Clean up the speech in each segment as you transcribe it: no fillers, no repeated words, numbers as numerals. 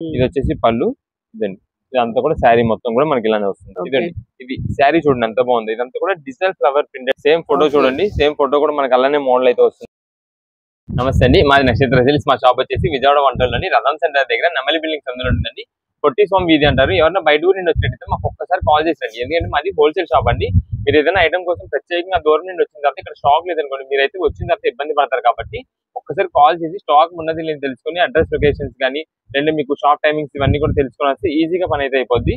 ఇది వచ్చేసి పళ్ళు. ఇదండి, ఇదంతా కూడా శారీ మొత్తం కూడా మనకి ఇలానే వస్తుంది. ఇదండి, ఇది శారీ చూడండి ఎంత బాగుంది. ఇదంతా కూడా digital flower printed. Same photo చూడండి, సేమ్ ఫోటో కూడా మనకి అలానే మోడల్ అయితే వస్తుంది. నమస్తే అండి, మాది నక్షత్ర సిల్క్స్. మా షాప్ వచ్చేసి విజయవాడ వంటల్లోని రథం సెంటర్ దగ్గర నెమలి బిల్డింగ్స్ అందులో ఉంటుందండి. పొట్టి స్వామి వీధి అంటారు. ఎవరైనా బయట ఊరి నుండి వచ్చినట్టయితే మాకు ఒక్కసారి కాల్ చేసండి. ఎందుకంటే మాది హోల్సేల్ షాప్ అండి. మీరు ఏదైనా ఐటమ్ కోసం ప్రత్యేకంగా దూరం నుండి వచ్చిన తర్వాత ఇక్కడ స్టాక్ లేదనుకోండి, మీరైతే వచ్చిన తర్వాత ఇబ్బంది పడతారు. కాబట్టి ఒక్కసారి కాల్ చేసి స్టాక్ ఉన్నది నేను తెలుసుకుని అడ్రస్ లొకేషన్స్ కానీ లేదా మీకు షాప్ టైమింగ్స్ ఇవన్నీ కూడా తెలుసుకుని వస్తే ఈజీగా పని అయితే అయిపోద్ది.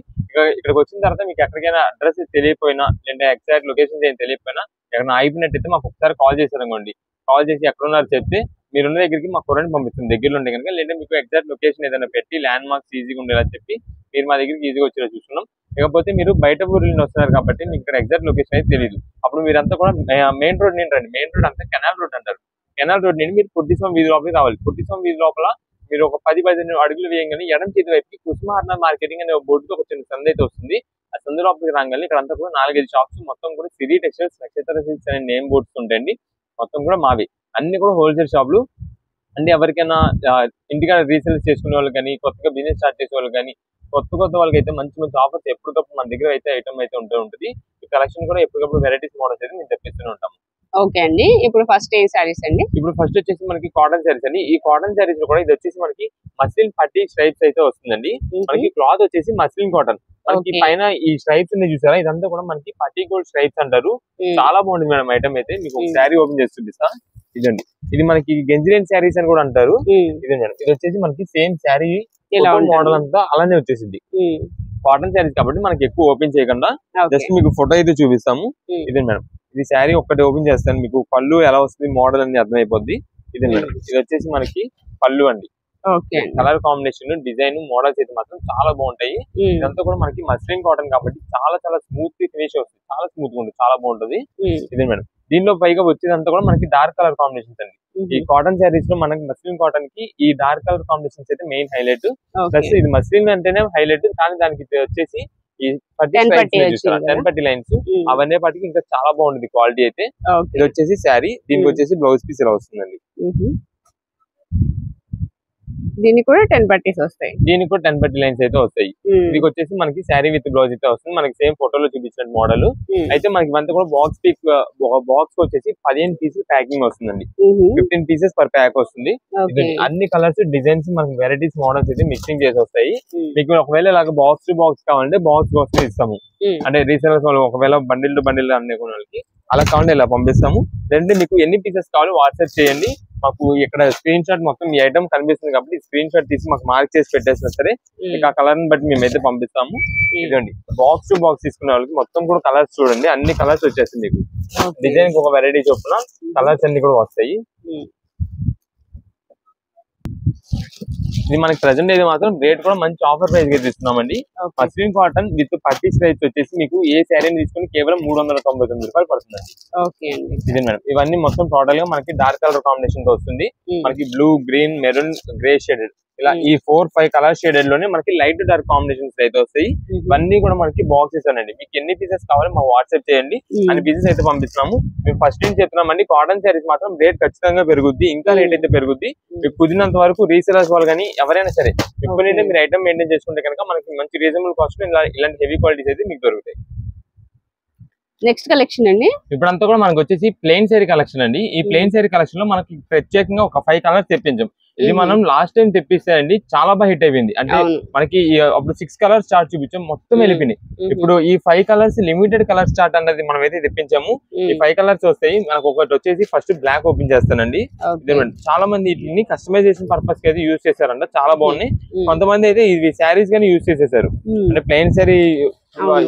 ఇక్కడికి వచ్చిన తర్వాత మీకు ఎక్కడికైనా అడ్రస్ తెలియకపోయినా లేదా ఎగ్జాక్ట్ లొకేషన్స్ ఏం తెలియకపోయినా ఎక్కడైనా అయిపోయినట్టయితే మాకు ఒకసారి కాల్ చేశారనుకోండి, కాల్ చేసి ఎక్కడున్నారు చెప్తే మీరున్న దగ్గరికి మా కొరని పంపిస్తుంది దగ్గరలో ఉండే కనుక. లేదా మీకు ఎగ్జాక్ట్ లొకేషన్ ఏదైనా పెట్టి ల్యాండ్ మార్క్స్ ఈజీగా ఉండేలా చెప్పి మీరు మా దగ్గరికి ఈజీగా వచ్చేలా చూస్తున్నాం. ఇకపోతే మీరు బయట ఊరి నుండి వస్తున్నారు కాబట్టి మీకు ఇక్కడ ఎగ్జాక్ట్ లొకేషన్ అయితే తెలియదు. అప్పుడు మీరంతా కూడా మెయిన్ రోడ్ నుండి రండి. మెయిన్ రోడ్ అంతా కెనాల్ రోడ్ అంటారు. కెనాల్ రోడ్ నుండి మీరు పుట్టిస్వామి వీధి లోపలికి రావాలి. పుట్టిస్వామి వీధి లోపల మీరు ఒక 10-15 అడుగులు వేయగానే ఎడం చేతి వైపుకి కుసుమహరణ మార్కెటింగ్ అనే బోర్డుతో ఒక చిన్న సంద అయితే వస్తుంది. ఆ సంద లోపలికి రాగానే ఇక్కడ అంతా కూడా 4-5 షాప్స్ మొత్తం కూడా సిరి టెక్స్టైల్స్, నక్షత్ర సిల్క్స్ అనే నేమ్ బోర్డ్స్ ఉంటాయండి. మొత్తం కూడా మావి అన్ని కూడా హోల్సేల్ షాపులు అంటే ఎవరికైనా ఇంటికాడ రీసేల్ చేసుకునే వాళ్ళు కానీ కొత్తగా బిజినెస్ స్టార్ట్ చేసే వాళ్ళు కానీ కొత్త వాళ్ళకి అయితే మంచి మంచి ఆఫర్స్ ఎప్పటికప్పుడు మన దగ్గర అయితే ఐటమ్ అయితే ఉంటుంది. ఈ కలెక్షన్ కూడా ఎప్పటికప్పుడు వెరైటీస్ మోడల్స్ అయితే మేము తెప్పిస్తూనే ఉంటాము. ఓకే అండి, ఇప్పుడు ఫస్ట్ ఏ సారీస్ అండి? ఇప్పుడు ఫస్ట్ వచ్చేసి మనకి కాటన్ సారీస్ అండి. ఈ కాటన్ సారీస్ లో కూడా ఇది వచ్చేసి మనకి మస్లిన్ పట్టి స్ట్రైప్స్ అయితే వస్తుందండి. మనకి క్లాత్ వచ్చేసి మస్లిన్ కాటన్. మనకి పైన ఈ స్ట్రైప్స్ ఉన్నాయి చూసారా, ఇదంతా కూడా మనకి పట్టి గోల్డ్ స్ట్రైప్స్ అంటారు. చాలా బాగుంది మేడం ఐటమ్ అయితే. మీకు ఒక శారీ ఓపెన్ చేసి చూపిస్తా. ఇదండి, ఇది మనకి గెంజిలేన్ శారీస్ అని కూడా అంటారు. ఇది మేడం, ఇది వచ్చేసి మనకి సేమ్ శారీ మోడల్ అంతా అలానే వచ్చేసింది. కాటన్ శారీస్ కాబట్టి మనకి ఎక్కువ ఓపెన్ చేయకుండా జస్ట్ మీకు ఫోటో అయితే చూపిస్తాము. ఇది మేడం, ఇది శారీ ఒక్కటి ఓపెన్ చేస్తాను, మీకు పళ్ళు ఎలా వస్తుంది మోడల్ అని అర్థమైపోద్ది. ఇది మేడం, ఇది వచ్చేసి మనకి పళ్ళు అండి. కలర్ కాంబినేషన్, డిజైన్, మోడల్స్ అయితే మాత్రం చాలా బాగుంటాయి. ఇదంతా కూడా మనకి మస్లిన్ కాటన్ కాబట్టి చాలా చాలా స్మూత్ ఫినిష్ వస్తుంది. చాలా స్మూత్ గా ఉంటుంది, చాలా బాగుంటుంది. ఇది మేడం, దీనిలో పైగా వచ్చేదంతా కూడా మనకి డార్క్ కలర్ కాంబినేషన్స్ అండి. ఈ కాటన్ శారీస్ లో మనకి మస్లిన్ కాటన్ కి ఈ డార్క్ కలర్ కాంబినేషన్స్ అయితే మెయిన్ హైలైట్. ప్లస్ ఇది మస్లిన్ అంటేనే హైలైట్, కానీ దానికి వచ్చేసి ఈ 10 పట్టి లైన్స్ అవన్నీ పాటికి ఇంకా చాలా బాగుంటుంది క్వాలిటీ అయితే. ఇది వచ్చేసి శారీ, దీనికి వచ్చేసి బ్లౌజ్ పీస్ ఇలా వస్తుందండి. దీనికి కూడా 10 పట్టీస్ వస్తాయి. దీనికి కూడా 10 పట్టి లైన్స్ అయితే వస్తాయి. దీనికి వచ్చేసి మనకి శారీ విత్ బ్లౌజ్ అయితే వస్తుంది. మనకి సేమ్ ఫోటోలో చూపించిన మోడల్ అయితే మనకి అంతా కూడా బాక్స్ వచ్చేసి 15 పీసెస్ ప్యాకింగ్ వస్తుందండి. 15 పీసెస్ పర్ ప్యాక్ వస్తుంది. అన్ని కలర్స్, డిజైన్స్, మనకి వెరైటీస్, మోడల్స్ అయితే మిక్సింగ్ చేసి వస్తాయి. మీకు ఒకవేళ ఇలాగ బాక్స్ టు బాక్స్ కావాలంటే బాక్స్ బాక్స్ ఇస్తాము. అంటే రీసెలర్స్ వాళ్ళు ఒకవేళ బండిల్ టు బండిల్ అనే వాళ్ళకి అలా కావాలంటే ఇలా పంపిస్తాము. లేదంటే మీకు ఎన్ని పీసెస్ కావాలో వాట్సాప్ చేయండి. మాకు ఇక్కడ స్క్రీన్ షాట్ మొత్తం ఈ ఐటమ్ కనిపిస్తుంది కాబట్టి స్క్రీన్ షాట్ తీసి మాకు మార్క్ చేసి పెట్టేసినా సరే మీకు ఆ కలర్ ని బట్టి మేమైతే పంపిస్తాము. ఇదండి, బాక్స్ టు బాక్స్ తీసుకునే వాళ్ళకి మొత్తం కూడా కలర్స్ చూడండి, అన్ని కలర్స్ వచ్చేస్తుంది. మీకు డిజైన్ ఒక వెరైటీ చొప్పున కలర్స్ అన్ని కూడా వస్తాయి. ఇది మనకి ప్రెసెంట్ అయితే మాత్రం రేట్ కూడా మంచి ఆఫర్ ప్రైస్ గా ఇస్తున్నామండి. మస్లిన్ కాటన్ విత్ పట్టి స్ట్రైప్స్ వచ్చేసి మీకు ఏ శారీని తీసుకుని కేవలం 399 రూపాయలు పడుతుందండి. ఇది మేడం, ఇవన్నీ మొత్తం టోటల్ గా మనకి డార్క్ కలర్ కాంబినేషన్ తో వస్తుంది. మనకి blue, green, maroon, grey shaded ఇలా ఈ 4-5 కలర్ షేడెడ్ లోనే మనకి లైట్ డార్క్ కాంబినేషన్స్ అయితే వస్తాయి. ఇవన్నీ కూడా మనకి బాక్సెస్ అనండి. మీకు ఎన్ని పీసెస్ కావాలి మాకు వాట్సాప్ చేయండి, అన్ని పీసెస్ అయితే పంపిస్తున్నాము. మేము ఫస్ట్ నుంచి చెప్తున్నామండి, కాటన్ శారీస్ మాత్రం రేట్ ఖచ్చితంగా పెరుగుద్ది, ఇంకా రేట్ అయితే పెరుగుద్ది. మీకు కుదిరినంత వరకు రీసేలర్స్ వాళ్ళు కానీ ఎవరైనా సరే ఎప్పుడైతే మీరు ఐటమ్ మెయింటైన్ చేసుకుంటే కనుక మనకి మంచి రీజనబుల్ కాస్ట్ ఇలాంటి హెవీ క్వాలిటీస్ అయితే మీకు దొరుకుతాయి. నెక్స్ట్ కలెక్షన్ అండి, ఇప్పుడంతా కూడా మనకు వచ్చేసి ప్లెయిన్ శారీ కలెక్షన్ అండి. ఈ ప్లెయిన్ శారీ కలెక్షన్ లో మనకి ప్రత్యేకంగా ఒక 5 కలర్స్ తెప్పించాం. ఇది మనం లాస్ట్ టైం తెప్పిస్తే అండి చాలా బాగా హిట్ అయిపోయింది. అంటే మనకి అప్పుడు 6 కలర్స్ చార్ట్ చూపించాం, మొత్తం వెళ్ళిపోయినాయి. ఇప్పుడు ఈ 5 కలర్స్ లిమిటెడ్ కలర్స్ చార్ట్ అనేది మనం అయితే తెప్పించాము. ఈ 5 కలర్స్ వస్తాయి. మనకు ఒకటి వచ్చేసి ఫస్ట్ బ్లాక్ ఓపెన్ చేస్తానండి. చాలా మంది వీటిని కస్టమైజేషన్ పర్పస్ కి అయితే యూజ్ చేశారంట, చాలా బాగున్నాయి. కొంతమంది అయితే ఇవి శారీస్ గానీ యూజ్ చేసేసారు, అంటే ప్లెయిన్ శారీ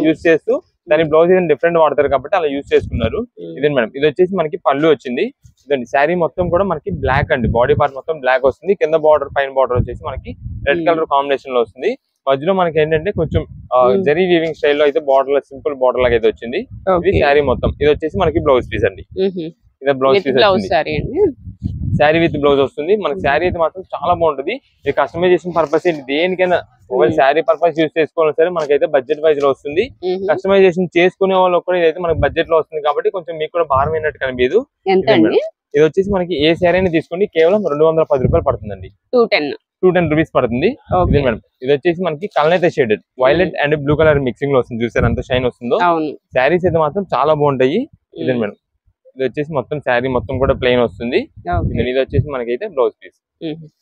యూజ్ చేస్తూ దాని బ్లౌజ్ ఏదైనా డిఫరెంట్ వాడతారు కాబట్టి అలా యూజ్ చేసుకున్నారు. ఇదే మేడం, ఇది వచ్చేసి మనకి పళ్ళు వచ్చింది. ఇదండి, శారీ మొత్తం కూడా మనకి బ్లాక్ అండి, బాడీ పార్ట్ మొత్తం బ్లాక్ వస్తుంది. కింద బార్డర్, పైన బార్డర్ వచ్చేసి మనకి రెడ్ కలర్ కాంబినేషన్ లో వస్తుంది. మధ్యలో మనకి ఏంటంటే కొంచెం జరీ వీవింగ్ స్టైల్లో అయితే బార్డర్, సింపుల్ బార్డర్ లాగా అయితే వచ్చింది. ఇది శారీ మొత్తం. ఇది వచ్చేసి మనకి బ్లౌజ్ పీస్ అండి. ఇది blouse piece sari with blouse వస్తుంది. మనకి శారీ అయితే మాత్రం చాలా బాగుంటుంది. ఈ కస్టమైజేషన్ పర్పస్ దేనికైనా ఒకవేళ శారీ పర్పస్ యూజ్ చేసుకోవాలి సరే మనకైతే బడ్జెట్ వైజ్ లో వస్తుంది. కస్టమైజేషన్ చేసుకునే వాళ్ళు కూడా ఇదైతే మనకి బడ్జెట్ లో వస్తుంది కాబట్టి కొంచెం మీకు కూడా భారం అయినట్టు కనిపించదు. ఇది వచ్చేసి మనకి ఏ శారీ అయినా తీసుకోండి కేవలం 210 రూపాయలు పడుతుందండి. 210 210 రూపీస్ పడుతుంది. ఇది మేడం ఇది వచ్చేసి మనకి కలనైతే shaded violet and blue colour mixing లో వస్తుంది. చూసారు ఎంత షైన్ వస్తుందో. శారీస్ అయితే మాత్రం చాలా బాగుంటాయి. ఇది మేడం ఇది వచ్చేసి మొత్తం శారీ మొత్తం కూడా ప్లెయిన్ వస్తుంది. ఇది వచ్చేసి మనకైతే బ్లౌజ్ పీస్.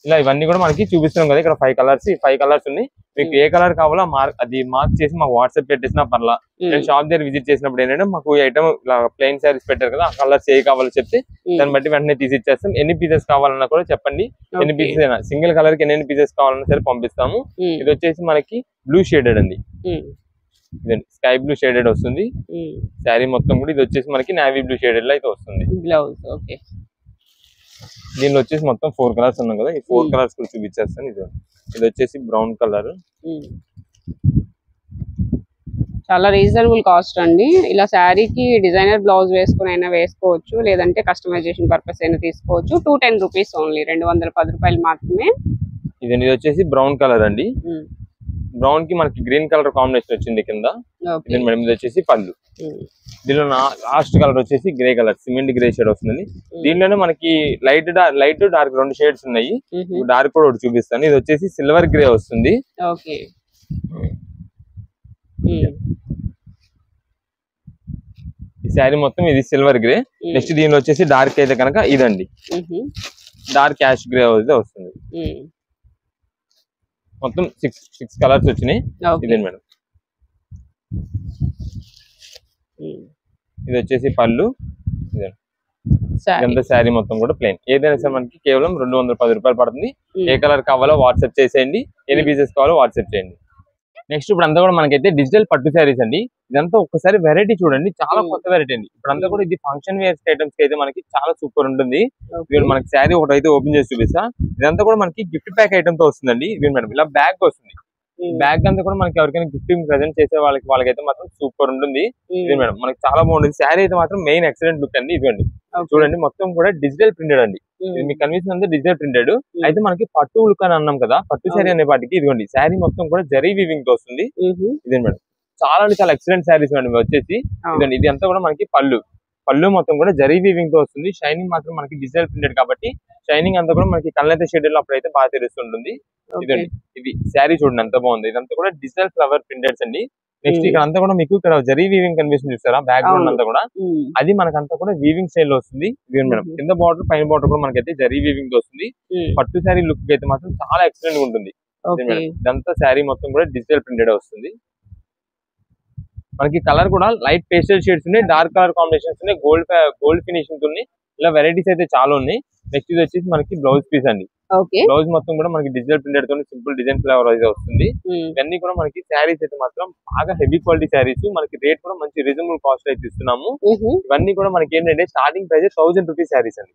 ఇలా ఇవన్నీ కూడా మనకి చూపిస్తున్నాం కదా. ఇక్కడ 5 కలర్స్ 5 కలర్స్ ఉన్నాయి. మీకు ఏ కలర్ కావాలో అది మార్క్ చేసి మాకు వాట్సాప్ పెట్టేసినా పర్లా. నేను షాప్ దగ్గర విజిట్ చేసినప్పుడు ఏంటంటే మాకు ఐటమ్ ఇలా ప్లెయిన్ శారీస్ పెట్టారు కదా, ఆ కలర్స్ ఏ కావాలో చెప్తే దాన్ని బట్టి వెంటనే తీసి ఇచ్చేస్తాం. ఎన్ని పీసెస్ కావాలన్నా కూడా చెప్పండి. ఎన్ని పీసెస్ అయినా సింగిల్ కలర్ కి ఎన్ని పీసెస్ కావాలన్నా సరే పంపిస్తాము. ఇది వచ్చేసి మనకి బ్లూ షేడెడ్ అండి. స్కై బ్లూ షేడెడ్ వస్తుంది శారీ మొత్తం కూడా. ఇది వచ్చేసి మనకి నావీ బ్లూ షేడెడ్ లో అయితే వస్తుంది బ్లౌజ్. ఓకే దీనిలో వచ్చేసి మొత్తం 4 కలర్స్ ఉన్నాయి కదా. ఈ 4 కలర్స్ కూడా చూపించేస్తాను. ఇది వచ్చేసి బ్రౌన్ కలర్. చాలా రీజనబుల్ కాస్ట్ అండి. ఇలా శారీకి డిజైనర్ బ్లౌజ్ వేసుకుని అయినా వేసుకోవచ్చు, లేదంటే కస్టమైజేషన్ పర్పస్ అయినా తీసుకోవచ్చు. 210 రూపీస్ ఓన్లీ, 210 రూపాయలు మాత్రమే. ఇది వచ్చేసి బ్రౌన్ కలర్ అండి. బ్రౌన్ కి మనకి గ్రీన్ కలర్ కాంబినేషన్ వచ్చింది కింద. మేడం ఇది వచ్చేసి పళ్ళు. దీనిలో లాస్ట్ కలర్ వచ్చేసి grey colour, cement grey shade వస్తుంది. దీనిలోనే మనకి లైట్ డార్క్ 2 షేడ్స్ ఉన్నాయి. డార్క్ కూడా ఒకటి చూపిస్తాను. ఇది వచ్చేసి సిల్వర్ గ్రే వస్తుంది. ఈ శారీ మొత్తం ఇది సిల్వర్ గ్రే. నెక్స్ట్ దీనిలో వచ్చేసి డార్క్ అయితే కనుక ఇదండి, డార్క్ యాష్ గ్రే అయితే వస్తుంది. మొత్తం 6 కలర్స్ వచ్చినాయి. ఇదే మేడం ఇది వచ్చేసి పళ్ళు. ఇదంతా శారీ మొత్తం కూడా ప్లెయిన్. ఏదైనా సరే మనకి కేవలం 210 రూపాయలు పడుతుంది. ఏ కలర్ కావాలో వాట్సాప్ చేసేయండి, ఎన్ని పీసెస్ కావాలో వాట్సాప్ చేయండి. నెక్స్ట్ ఇప్పుడు అంతా కూడా మనకైతే డిజిటల్ పట్టు శారీస్ అండి. ఇదంతా ఒక్కసారి వెరైటీ చూడండి, చాలా కొత్త వెరైటీ అండి. ఇప్పుడు అంతా కూడా ఇది ఫంక్షన్ వేర్ ఐటమ్స్ కి అయితే మనకి చాలా సూపర్ ఉంటుంది. మనకి శారీ ఒకటి అయితే ఓపెన్ చేసి చూపిస్తా. ఇదంతా కూడా మనకి గిఫ్ట్ ప్యాక్ ఐటమ్ తో వస్తుందండి. ఇది మేడం ఇలా బ్యాగ్ వస్తుంది. బ్యాగ్ అంతా కూడా మనకి ఎవరికైనా గిఫ్టింగ్ ప్రెజెంట్ చేసే వాళ్ళకైతే మాత్రం సూపర్ ఉంటుంది. ఇది మేడం మనకి చాలా బాగుంటుంది. శారీ అయితే మాత్రం మెయిన్ ఎక్సలెంట్ లుక్ అండి. ఇవ్వండి చూడండి మొత్తం కూడా డిజిటల్ ప్రింటెడ్ అండి. మీకు కన్విన్స్ అంతా డిజిటల్ ప్రింటెడ్. అయితే మనకి పట్టు లుక్ అని అన్నాం కదా, పట్టు శారీ అనే వాటికి ఇదిగోండి శారీ మొత్తం కూడా జరీ వీవింగ్ తో వస్తుంది. ఇదే మేడం చాలా ఎక్సలెంట్ శారీస్ అండి. వచ్చేసి ఇదండి ఇది అంతా కూడా మనకి పళ్ళు మొత్తం కూడా జరీ వీవింగ్ తో వస్తుంది. షైనింగ్ మాత్రం మనకి డిజిటల్ ప్రింటెడ్ కాబట్టి షైనింగ్ అంతా కూడా మనకి కళ్ళైతే షెడ్యూల్ అప్పుడైతే బాగా తెలుస్తుంటుంది. ఇదండి ఇది శారీ చూడండి ఎంత బాగుంది. ఇదంతా కూడా డిజిటల్ ఫ్లవర్ ప్రింటెడ్స్ అండి. నెక్స్ట్ ఇక్కడ అంతా కూడా మీకు ఇక్కడ జరీ వీవింగ్ కనిపిస్తుంది చూసారా, బ్యాక్ గ్రౌండ్ అంతా కూడా అది మనకంతా కూడా వీవింగ్ స్టైల్ లో వస్తుంది. ఇది మేడం కింద బార్డర్ పైన బార్డర్ కూడా మనకైతే జరీ వీవింగ్ వస్తుంది. పట్టు శారీ లుక్ అయితే మాత్రం చాలా ఎక్సలెంట్ గా ఉంటుంది. ఇదంతా శారీ మొత్తం కూడా డిజిటల్ ప్రింటెడ్ వస్తుంది. మనకి కలర్ కూడా లైట్ పేస్టల్ షేడ్స్ ఉన్నాయి, డార్క్ కలర్ కాంబినేషన్స్ ఉన్నాయి, గోల్డ్ ఫినిషింగ్ ఉన్నాయి. ఇలా వెరైటీస్ అయితే చాలా ఉన్నాయి. నెక్స్ట్ ఇది వచ్చేసి మనకి బ్లౌజ్ పీస్ అండి. బ్లౌజ్ మొత్తం కూడా మనకి డిజిటల్ ప్రింటెడ్ తో సింపుల్ డిజైన్ ఫ్లవర్ అయితే వస్తుంది. ఇవన్నీ కూడా మనకి శారీస్ అయితే మాత్రం బాగా హెవీ క్వాలిటీ శారీస్. మనకి రేట్ కూడా మంచి రీజనబుల్ కాస్ట్ అయితే ఇస్తున్నాము. ఇవన్నీ కూడా మనకి ఏంటంటే స్టార్టింగ్ ప్రైస్ 1000 రూపీస్ శారీస్ అండి.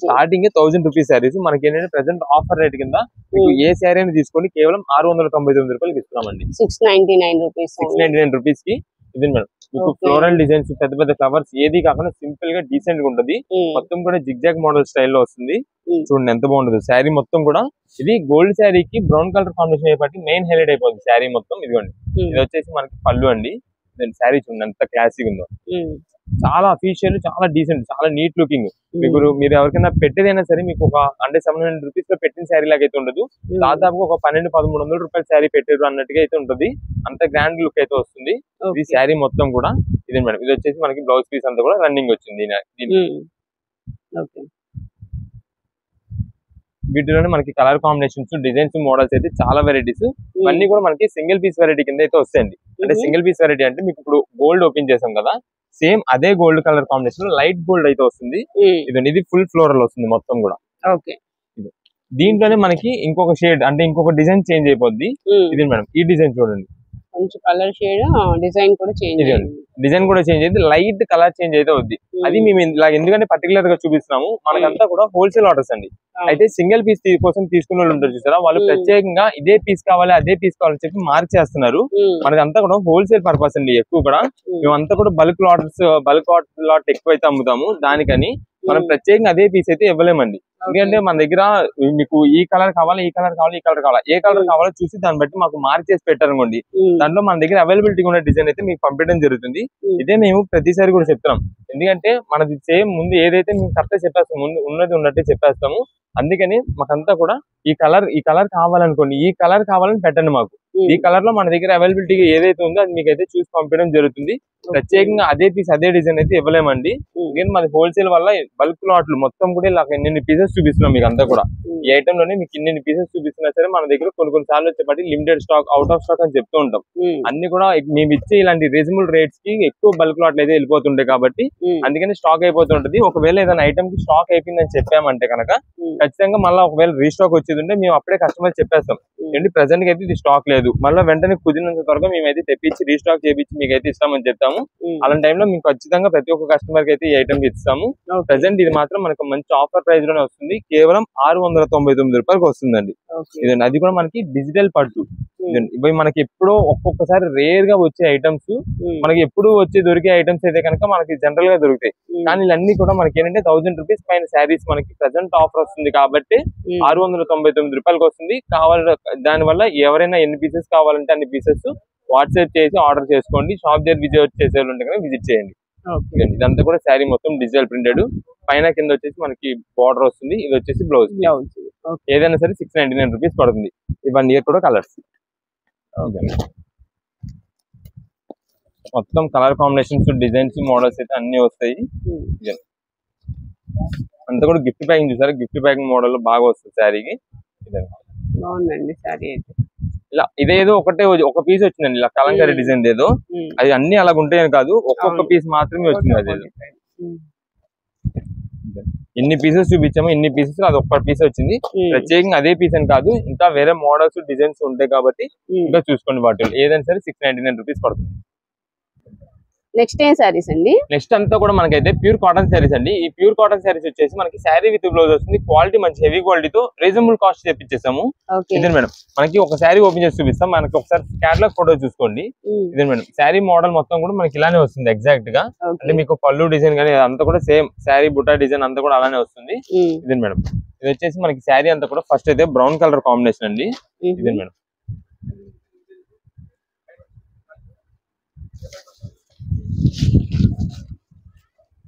Starting 1000 rupees saris. మనకి ఏంటంటే ప్రెసెంట్ ఆఫర్ రేట్ కింద మీకు ఏ శారీ అని తీసుకోండి కేవలం 699 రూపాయలకి ఇస్తున్నామండి. 699 రూపీస్ కి. ఇది మేడం మీకు ఫ్లోరల్ డిజైన్స్ పెద్ద పెద్ద ఫ్లవర్స్ ఏది కాకుండా సింపుల్ గా డీసెంట్ గా ఉంటుంది. మొత్తం కూడా జిగ్జాగ్ మోడల్ స్టైల్లో వస్తుంది. చూడండి ఎంత బాగుంటుంది శారీ మొత్తం కూడా. ఇది గోల్డ్ శారీకి బ్రౌన్ కలర్ కాంబినేషన్ అయిపోయి మెయిన్ హైలైట్ అయిపోతుంది శారీ మొత్తం. ఇదిగోండి ఇది వచ్చేసి మనకి పళ్ళు అండి. శారీ చూడండి ఎంత క్లాసిక్ ఉందో. చాలా అఫీషియల్, చాలా డీసెంట్, చాలా నీట్ లుకింగ్. మీరు ఎవరికైనా పెట్టేదైనా సరే మీకు ఒక అంటే 700 రూపీస్ లో పెట్టిన శారీ లాగా అయితే ఉండదు. దాదాపుగా ఒక 1200-1300 రూపాయల శారీ పెట్టారు అన్నట్టుగా అయితే ఉంటుంది. అంత గ్రాండ్ లుక్ అయితే వస్తుంది. ఇది శారీ మొత్తం కూడా. ఇది మేడం ఇది వచ్చేసి మనకి బ్లౌజ్ పీస్ అంతా కూడా రన్నింగ్ వచ్చింది. వీటిలోనే మనకి కలర్ కాంబినేషన్స్, డిజైన్స్, మోడల్స్ అయితే చాలా వెరైటీస్. ఇవన్నీ కూడా మనకి సింగిల్ పీస్ వెరైటీ కింద అయితే వస్తాయండి. అంటే సింగిల్ పీస్ వెరైటీ అంటే మీకు ఇప్పుడు గోల్డ్ ఓపెన్ చేసాం కదా, సేమ్ అదే gold colour combination light gold అయితే వస్తుంది. ఇది ఫుల్ ఫ్లోరల్ వస్తుంది మొత్తం కూడా. దీంట్లోనే మనకి ఇంకొక షేడ్ అంటే ఇంకొక డిజైన్ చేంజ్ అయిపోద్ది. ఇది మేడం ఈ డిజైన్ చూడండి, కొంచెం కలర్ షేడ్ డిజైన్ కూడా చేంజ్ అయింది. లైట్ కలర్ చేంజ్ అయితే అవుద్ది. అది మేము ఇలా ఎందుకంటే పర్టికులర్ గా చూపిస్తున్నాము. మనకంతా కూడా హోల్సేల్ ఆర్డర్స్ అండి. అయితే సింగిల్ పీస్ కోసం తీసుకున్న వాళ్ళు ఉంటారు చూసారా, వాళ్ళు ప్రత్యేకంగా ఇదే పీస్ కావాలి అదే పీస్ కావాలని చెప్పి మార్క్ చేస్తున్నారు. మనకంతా కూడా హోల్సేల్ పర్పస్ అండి. ఎక్కువ కూడా మేమంతా కూడా బల్క్ లాట్ ఎక్కువ అయితే అమ్ముతాము. దానికని మనం ప్రత్యేకంగా అదే పీస్ అయితే ఇవ్వలేమండి. ఎందుకంటే మన దగ్గర మీకు ఈ కలర్ కావాలి, ఈ కలర్ కావాలి, ఈ కలర్ కావాలి, ఏ కలర్ కావాలో చూసి దాన్ని బట్టి మాకు మార్క్ చేసి పెట్టారనుకోండి, దాంట్లో మన దగ్గర అవైలబిలిటీ ఉన్న డిజైన్ అయితే మీకు పంపించడం జరుగుతుంది. ఇదే మేము ప్రతిసారి కూడా చెప్తున్నాం, ఎందుకంటే మనది సేమ్ ముందు ఏదైతే మేము కరెక్ట్ చెప్పేస్తాం, ముందు ఉన్నది ఉన్నట్టే చెప్పేస్తాము. అందుకని మాకంతా కూడా ఈ కలర్ కావాలనుకోండి, ఈ కలర్ కావాలని పెట్టండి మాకు. ఈ కలర్ లో మన దగ్గర అవైలబిలిటీ ఏదైతే ఉందో అది మీకైతే చూసి పంపించడం జరుగుతుంది. ప్రత్యేకంగా అదే పీస్ అదే డిజైన్ అయితే ఇవ్వలేమండి. ఎందుకంటే మాది హోల్సేల్ వల్ల బల్క్ లాట్లు మొత్తం కూడా ఇలా ఎన్ని పీసెస్ చూపిస్తున్నాం మీకు అంతా కూడా. ఈ ఐటమ్ లోనే మీకు ఇన్ని పీసెస్ చూపిస్తున్నా సరే మన దగ్గర కొన్ని సార్లు వచ్చేప్పటి limited stock, out of stock అని చెప్తూ ఉంటాం. అన్ని కూడా మేము ఇచ్చే ఇలాంటి రీజనబుల్ రేట్స్ కి ఎక్కువ బల్క్ లాట్లు అయితే వెళ్ళిపోతుంటాయి కాబట్టి అందుకని స్టాక్ అయిపోతుంటది. ఒకవేళ ఏదైనా ఐటమ్ కి స్టాక్ అయిపోయిందని చెప్పామంటే కనుక ఖచ్చితంగా మళ్ళీ ఒకవేళ రీస్టాక్ వచ్చేది ఉంటే మేము అప్పుడే కస్టమర్ చెప్పేస్తాం, ఏంటి ప్రెసెంట్ గా అయితే ఇది స్టాక్ లేదు, మళ్ళీ వెంటనే కుదిరినంత త్వరగా మేమైతే తెప్పించి రీస్టాక్ చేపించి మీకు అయితే ఇస్తామని చెప్తాము. అలాంటి టైంలో మీకు ఖచ్చితంగా ప్రతి ఒక్క కస్టమర్ కి అయితే ఈ ఐటమ్ ఇస్తాము. ప్రెసెంట్ ఇది మాత్రం మనకు మంచి ఆఫర్ ప్రైస్ లోనే వస్తుంది, కేవలం 699 రూపాయలకి వస్తుందండి. ఇదండి, అది కూడా మనకి డిజిటల్ పట్టు. ఇవి మనకి ఎప్పుడో ఒక్కొక్కసారి రేర్ గా వచ్చే ఐటమ్స్, మనకి ఎప్పుడు వచ్చి దొరికే ఐటమ్స్ అయితే కనుక మనకి జనరల్ గా దొరుకుతాయి. కానీ ఇవన్నీ కూడా మనకి ఏంటంటే 1000 రూపీస్ పైన శారీస్ మనకి ప్రెసెంట్ ఆఫర్ వస్తుంది కాబట్టి 699 రూపాయలకి వస్తుంది. దాని వల్ల ఎవరైనా ఎన్ని పీసెస్ కావాలంటే అన్ని పీసెస్ వాట్సాప్ చేసి ఆర్డర్ చేసుకోండి. షాప్ దగ్గర విజిట్ చేసే వాళ్ళు ఉంటే కనుక విజిట్ చేయండి. ఇదంతా కూడా శారీ మొత్తం డిజిటల్ ప్రింటెడ్, పైన కింద వచ్చేసి మనకి బార్డర్ వస్తుంది. ఇది వచ్చేసి బ్లౌజ్. ఏదైనా సరే 699 రూపీస్ పడుతుంది. ఇవన్నీ కూడా కలర్స్, మొత్తం కలర్ కాంబినేషన్స్, డిజైన్స్, మోడల్స్ అయితే అన్ని వస్తాయి. అంతా కూడా గిఫ్ట్ ప్యాకింగ్ చూసారా, గిఫ్ట్ ప్యాకింగ్ మోడల్ బాగా వస్తుంది శారీకి. బాగుందండి శారీ అయితే. ఇలా ఇదేదో ఒక పీస్ వచ్చిందండి, ఇలా కలంకారీ డిజైన్ ఏదో, అది అన్ని అలాగ ఉంటాయని కాదు, ఒక్కొక్క పీస్ మాత్రమే వచ్చింది. అది ఎన్ని పీసెస్ చూపించామో ఇన్ని పీసెస్ అది ఒక్క పీస్ వచ్చింది. ప్రత్యేకంగా అదే పీస్ అని కాదు, ఇంకా వేరే మోడల్స్, డిజైన్స్ ఉంటాయి కాబట్టి ఇంకా చూసుకోండి. వాటిలో ఏదైనా సరే 699 రూపీస్ పడుతుంది. నెక్స్ట్ ఏం శారీస్ అండి? నెక్స్ట్ అంతా కూడా మనకైతే ప్యూర్ కాటన్ శారీస్ అండి. ఈ ప్యూర్ కాటన్ శారీస్ వచ్చేసి మనకి శారీ విత్ బ్లౌజ్ వస్తుంది. క్వాలిటీ మంచి హెవీ క్వాలిటీతో రీజనబుల్ కాస్ట్ తెప్పించేసాము. ఇదే మేడం, మనకి ఒక శారీ ఓపెన్ చేసి చూపిస్తాం. మనకి ఒకసారి క్యాటలాగ్ ఫోటో చూసుకోండి. ఇదే మేడం, శారీ మోడల్ మొత్తం కూడా మనకి ఇలానే వస్తుంది ఎగ్జాక్ట్ గా. అంటే మీకు పళ్ళు డిజైన్ కానీ అంతా కూడా సేమ్ శారీ బుట్టా డిజైన్ అంతా కూడా అలానే వస్తుంది. ఇదే మేడం, ఇది వచ్చేసి మనకి శారీ అంతా కూడా ఫస్ట్ అయితే బ్రౌన్ కలర్ కాంబినేషన్ అండి. ఇదే మేడం,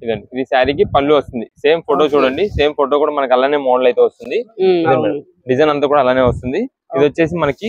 ఇదండి, ఇది శారీకి పళ్ళు వస్తుంది. సేమ్ ఫోటో చూడండి, సేమ్ ఫోటో కూడా మనకి అలానే మోడల్ అయితే వస్తుంది. డిజైన్ అంతా కూడా అలానే వస్తుంది. ఇది వచ్చేసి మనకి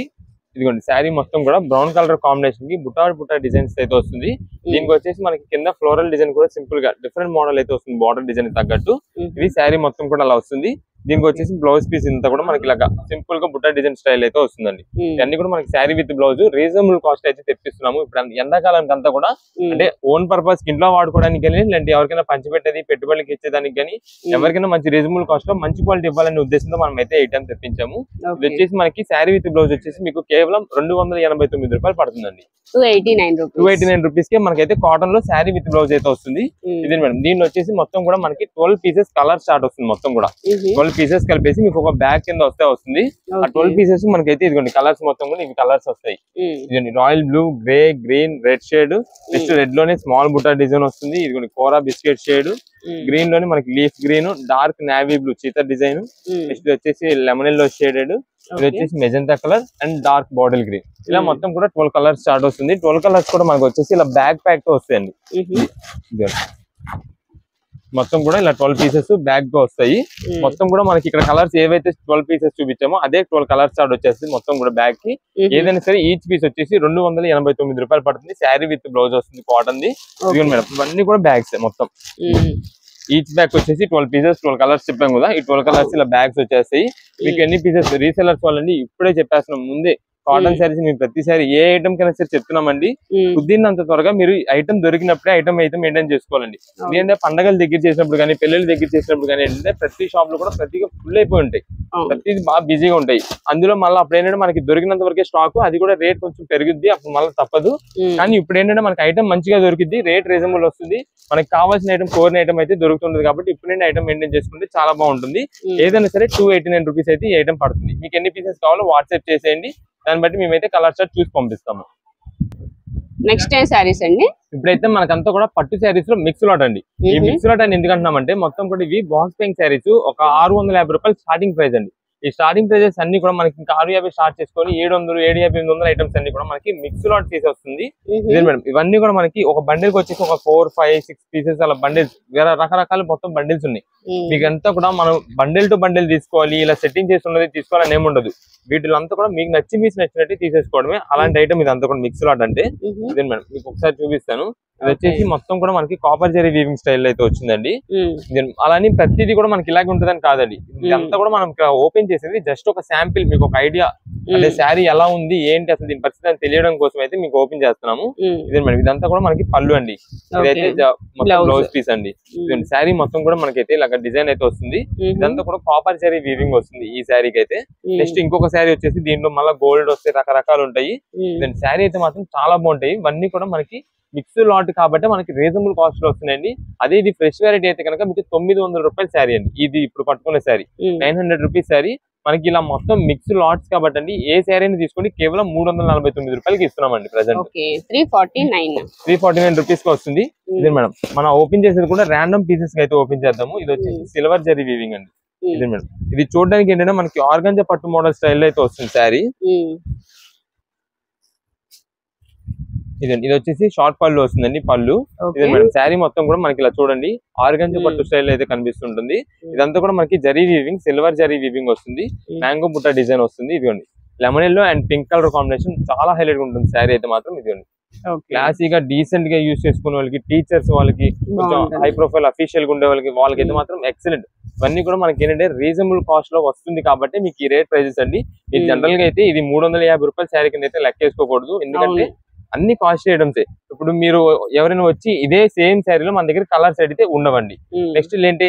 ఇదిగోండి శారీ మొత్తం కూడా బ్రౌన్ కలర్ కాంబినేషన్ కి బుట్టా డిజైన్స్ అయితే వస్తుంది. దీనికి వచ్చేసి మనకి కింద ఫ్లోరల్ డిజైన్ కూడా సింపుల్ గా డిఫరెంట్ మోడల్ అయితే వస్తుంది, బార్డర్ డిజైన్ తగ్గట్టు. ఇది శారీ మొత్తం కూడా అలా వస్తుంది. దీనికి వచ్చేసి బ్లౌజ్ పీస్ ఇంత కూడా మనకి ఇలాగా సింపుల్ గా బుట్టా డిజైన్ స్టైల్ అయితే వస్తుందండి. ఇవన్నీ కూడా మనకి sari with blouse reasonable cost అయితే తెప్పిస్తున్నాము. ఇప్పుడు ఎండాకాలానికి అంతా కూడా అంటే ఓన్ పర్పస్ ఇంట్లో వాడుకోవడానికి కానీ, లేదంటే ఎవరికైనా పంచిపెట్టేది పెట్టుబడికి ఇచ్చేదానికి కానీ, ఎవరికైనా మంచి రీజనబుల్ కాస్ట్ లో మంచి క్వాలిటీ ఇవ్వాలనే ఉద్దేశంతో మనం అయితే ఐటమ్ తెప్పించాము. ఇది వచ్చేసి మనకి శారీ విత్ బ్లౌజ్ వచ్చేసి మీకు కేవలం 289 రూపాయలు పడుతుందండి. 289 రూపీస్ కి మనకైతే కాటన్ లో శారీ విత్ బ్లౌజ్ అయితే వస్తుంది. ఇది మేడం, దీనిలో వచ్చేసి మొత్తం కూడా మనకి 12 పీసెస్ కలర్ స్టార్ట్ వస్తుంది. మొత్తం కూడా 12 పీసెస్ కలిపేసి మీకు ఒక బ్యాగ్ కింద వస్తుంది. ఆ 12 పీసెస్ మనకైతే ఇదిగోండి కలర్స్ మొత్తం కూడా ఇవి కలర్స్ వస్తాయి. ఇదిగోండి royal blue, grey, green, red shade, next red లోనే స్మాల్ బుట్టా డిజైన్ వస్తుంది. ఇదిగోండి కోరా బిస్కెట్ షేడ్, గ్రీన్ లోనే మనకి leaf green, dark navy blue cheetah design, next వచ్చేసి లెమన్ ఎల్లో షేడెడ్, ఇది వచ్చేసి magenta colour and dark bottle green. ఇలా మొత్తం కూడా 12 కలర్స్ స్టార్ట్ వస్తుంది. 12 కలర్స్ కూడా మనకు వచ్చేసి ఇలా బ్యాగ్ ప్యాక్ తో వస్తాయండి. మొత్తం కూడా ఇలా 12 పీసెస్ బ్యాగ్ తో వస్తాయి. మొత్తం కూడా మనకి ఇక్కడ కలర్స్ ఏవైతే 12 పీసెస్ చూపించామో అదే 12 కలర్స్ స్టార్ట్ వచ్చేస్తుంది మొత్తం కూడా బ్యాగ్ కి. ఏదైనా సరే ఈచ్ పీస్ వచ్చేసి 289 రూపాయలు పడుతుంది. శారీ విత్ బ్లౌజ్ వస్తుంది కాటన్ ది. మేడం ఇవన్నీ కూడా బ్యాగ్స్ మొత్తం. ఈచ్ బ్యాగ్ వచ్చేసి 12 పీసెస్ 12 కలర్స్ చెప్పాం కదా, ఈ 12 కలర్స్ ఇలా బ్యాగ్స్ వచ్చేస్తాయి. మీకు ఎన్ని పీసెస్ రీసెలర్స్ వాళ్ళండి ఇప్పుడే చెప్పేస్తున్నాం ముందే. కాటన్ శారీస్ మేము ప్రతిసారి ఏ ఐటమ్ కైనా సరే చెప్తున్నామండి, కుదిరినంత త్వరగా మీరు ఐటమ్ దొరికినప్పుడే ఐటమ్ అయితే మెయింటైన్ చేసుకోవాలండి. ఎందుకంటే పండగల దగ్గర చేసినప్పుడు కానీ, పెళ్లిళ్ళ దగ్గర చేసినప్పుడు కానీ ఏంటంటే ప్రతి షాప్ లో కూడా ప్రతిగా ఫుల్ అయిపోయి ఉంటాయి, ప్రతిది బాగా బిజీగా ఉంటాయి. అందులో మళ్ళీ అప్పుడు ఏంటంటే మనకి దొరికినంత వరకే స్టాక్, అది కూడా రేట్ కొంచెం పెరుగుద్ది, అప్పుడు మళ్ళీ తప్పదు. కానీ ఇప్పుడు ఏంటంటే మనకి ఐటమ్ మంచిగా దొరికిద్ది, రేట్ రీజనబుల్ వస్తుంది, మనకి కావాల్సిన ఐటమ్ కోరిన ఐటమ్ అయితే దొరుకుతుంది. కాబట్టి ఇప్పుడు ఐటమ్ మెయింటైన్ చేసుకుంటే చాలా బాగుంటుంది. ఏదైనా సరే 289 రూపీస్ అయితే ఈ ఐటమ్ పడుతుంది. మీకు ఎన్ని పీసెస్ కావాలో వాట్సాప్ చేసేయండి, దాన్ని బట్టి మేమైతే కలర్ చార్ట్ చూసి పంపిస్తాము. నెక్స్ట్ ఏ శారీస్ అండి? ఇప్పుడైతే మనకంతా కూడా పట్టు శారీస్ లో మిక్స్ లాట్ అండి. ఈ మిక్స్ లాట్ అని ఎందుకంటున్నామంటే మొత్తం కూడా ఇవి బాక్స్ పెయింగ్ శారీస్ ఒక 650 రూపాయలు స్టార్టింగ్ ప్రైస్ అండి. ఈ స్టార్టింగ్ ప్రైజెస్ అన్ని కూడా మనకి ఇంకా 650 స్టార్ట్ చేసుకొని 700, 750, 800 ఐటమ్స్ అన్ని కూడా మనకి మిక్స్ లాట్ చేసి వస్తుంది. ఇదే మేడం, ఇవన్నీ కూడా మనకి ఒక బండిల్ కి వచ్చేసి ఒక 4, 5, 6 పీసెస్ అలా బండిల్స్, వేరే రకరకాల మొత్తం బండిల్స్ ఉన్నాయి. మీకు అంతా కూడా మనం బండిల్ టు బండిల్ తీసుకోవాలి, ఇలా సెట్టింగ్ చేసి ఉన్నది తీసుకోవాలని ఏమి ఉండదు. వీటిలో అంతా కూడా మీకు నచ్చినట్టు తీసేసుకోవడమే. అలాంటి ఐటమ్ ఇది అంతా కూడా మిక్స్ లాట్ అంటే. ఇదే మేడం, మీకు ఒకసారి చూపిస్తాను. ఇది వచ్చేసి మొత్తం కూడా మనకి కాపర్ జరీ వీవింగ్ స్టైల్ అయితే వచ్చిందండి. అలానే ప్రతిదీ కూడా మనకి ఇలాగే ఉంటుందని కాదండి. ఇదంతా కూడా మనం ఓపెన్ చేసేది జస్ట్ ఒక శాంపిల్, మీకు ఒక ఐడియా అంటే శారీ ఎలా ఉంది ఏంటి అసలు దీని పరిస్థితి అని తెలియడం కోసం అయితే మీకు ఓపెన్ చేస్తున్నాము. ఇదే మేడం, ఇదంతా కూడా మనకి పళ్ళు అండి. ఇదైతే మొత్తం బ్లౌజ్ పీస్ అండి. శారీ మొత్తం కూడా మనకైతే ఇలాగ డిజైన్ అయితే వస్తుంది. ఇదంతా కూడా కాపర్ జరీ వీవింగ్ వస్తుంది ఈ శారీకి అయితే. నెక్స్ట్ ఇంకొక శారీ వచ్చేసి దీంట్లో మళ్ళీ గోల్డ్ వస్తాయి, రకరకాలు ఉంటాయి. శారీ అయితే మాత్రం చాలా బాగుంటాయి. ఇవన్నీ కూడా మనకి మిక్స్ లాట్ కాబట్టి మనకి రీజనబుల్ కాస్ట్ లో వస్తున్నాయండి. అదే ఇది ఫ్రెష్ వెరైటీ అయితే కనుక మీకు 900 రూపాయల శారీ అండి. ఇది ఇప్పుడు పట్టుకునే శారీ 900 రూపీస్ శారీ. మనకి ఇలా మొత్తం మిక్స్ లాట్స్ కాబట్టి అండి ఏ శారీని తీసుకోండి కేవలం 349 రూపాయలకి ఇస్తున్నామండి ప్రెసెంట్. 349 రూపీస్ కి వస్తుంది. ఇదే మేడం, మనం ఓపెన్ చేసేది కూడా ర్యాండమ్ పీసెస్ కి అయితే ఓపెన్ చేద్దాము. ఇది వచ్చేసి సిల్వర్ జరీ వీవింగ్ అండి. ఇదే మేడం, ఇది చూడడానికి ఏంటంటే మనకి ఆర్గంజా పట్టు మోడల్ స్టైల్ అయితే వస్తుంది శారీ. ఇదండి, ఇది వచ్చేసి షార్ట్ పళ్ళు వస్తుందండి పళ్ళు. ఇదే మేడం, శారీ మొత్తం కూడా మనకి ఇలా చూడండి ఆర్గంజా పట్టు స్టైల్ అయితే కనిపిస్తుంటుంది. ఇదంతా కూడా మనకి zari weaving, silver zari weaving వస్తుంది. మ్యాంగో బుట్ట డిజైన్ వస్తుంది. ఇదిగోండి lemon yellow and pink colour combination చాలా హైలైట్ గా ఉంటుంది శారీ అయితే మాత్రం. ఇదిగోండి క్లాసీగా డీసెంట్ గా యూజ్ చేసుకునే వాళ్ళకి, టీచర్స్ వాళ్ళకి, కొంచెం హై ప్రొఫైల్ అఫీషియల్ గా ఉండే వాళ్ళకైతే మాత్రం ఎక్సలెంట్. ఇవన్నీ కూడా మనకి ఏంటంటే రీజనబుల్ కాస్ట్ లో వస్తుంది కాబట్టి మీకు ఈ రేట్ ప్రైజెస్ అండి. ఇది జనరల్ గా అయితే ఇది 350 రూపాయల శారీ కింద అయితే లెక్కేసుకోకూడదు. ఎందుకంటే అన్ని కాస్ట్ ఐటమ్స్. ఇప్పుడు మీరు ఎవరైనా వచ్చి ఇదే సేమ్ శారీలో మన దగ్గర కలర్స్ అయితే ఉండవండి. నెక్స్ట్ ఏంటి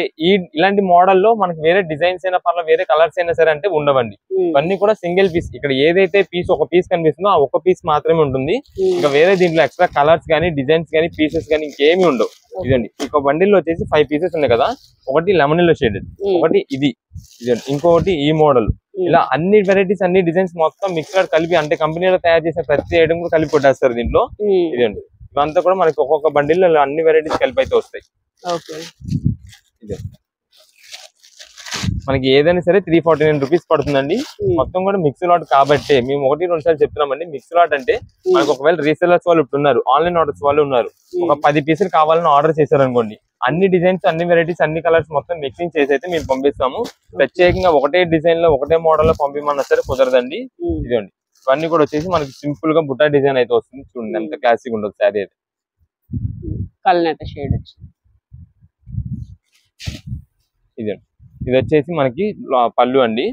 ఇలాంటి మోడల్ లో మనకి వేరే డిజైన్స్ అయినా పర్లేదు, వేరే కలర్స్ అయినా సరే అంటే ఉండవండి. ఇవన్నీ కూడా సింగిల్ పీస్. ఇక్కడ ఏదైతే పీస్ ఒక పీస్ కనిపిస్తుందో ఆ ఒక పీస్ మాత్రమే ఉంటుంది. ఇంకా వేరే దీంట్లో ఎక్స్ట్రా కలర్స్ కానీ, డిజైన్స్ కానీ, పీసెస్ కానీ ఇంకేమీ ఉండవు. ఇదండి, ఒక బండిల్ లో వచ్చేసి 5 పీసెస్ ఉన్నాయి కదా. ఒకటి లెమన్ ఎల్లో షేడ్, ఒకటి ఇది, ఇంకొకటి ఈ మోడల్. ఇలా అన్ని వెరైటీస్, అన్ని డిజైన్స్ మొత్తం మిక్స్డ్ కలిపి, అంటే కంపెనీలో తయారు చేసే ప్రతి ఐటమ్ కూడా కలిపి కొట్టేస్తారు దీంట్లో. ఇదండి, ఇవంతా కూడా మనకి ఒక్కొక్క బండిల్ అన్ని వెరైటీస్ కలిపి అయితే వస్తాయి. ఇదే మనకి ఏదైనా సరే 349 రూపీస్ పడుతుందండి. మొత్తం కూడా మిక్స్ లాట్ కాబట్టి మేము 1-2 సార్లు చెప్తున్నామండి. మిక్స్ లాట్ అంటే మనకు ఒకవేళ రీసెలర్స్ వాళ్ళు ఉన్నారు, ఆన్లైన్ ఆర్డర్స్ వాళ్ళు ఉన్నారు, ఒక 10 పీసులు కావాలని ఆర్డర్ చేశారనుకోండి, అన్ని డిజైన్స్, అన్ని వెరైటీస్, అన్ని కలర్స్ మొత్తం మిక్సింగ్ చేసి అయితే మేము పంపిస్తాము. ప్రత్యేకంగా ఒకటే డిజైన్ లో ఒకటే మోడల్ లో పంపిమన్నా సరే కుదరదండి. ఇదండి, ఇవన్నీ కూడా వచ్చేసి మనకి సింపుల్ గా బుట్టా డిజైన్ అయితే వస్తుంది. చూడండి ఎంత క్లాసిక్ ఉంటుంది శారీ అయితే. కల్నేత షేడ్ ఇదండి, ఇది వచ్చేసి మనకి పళ్ళు అండి.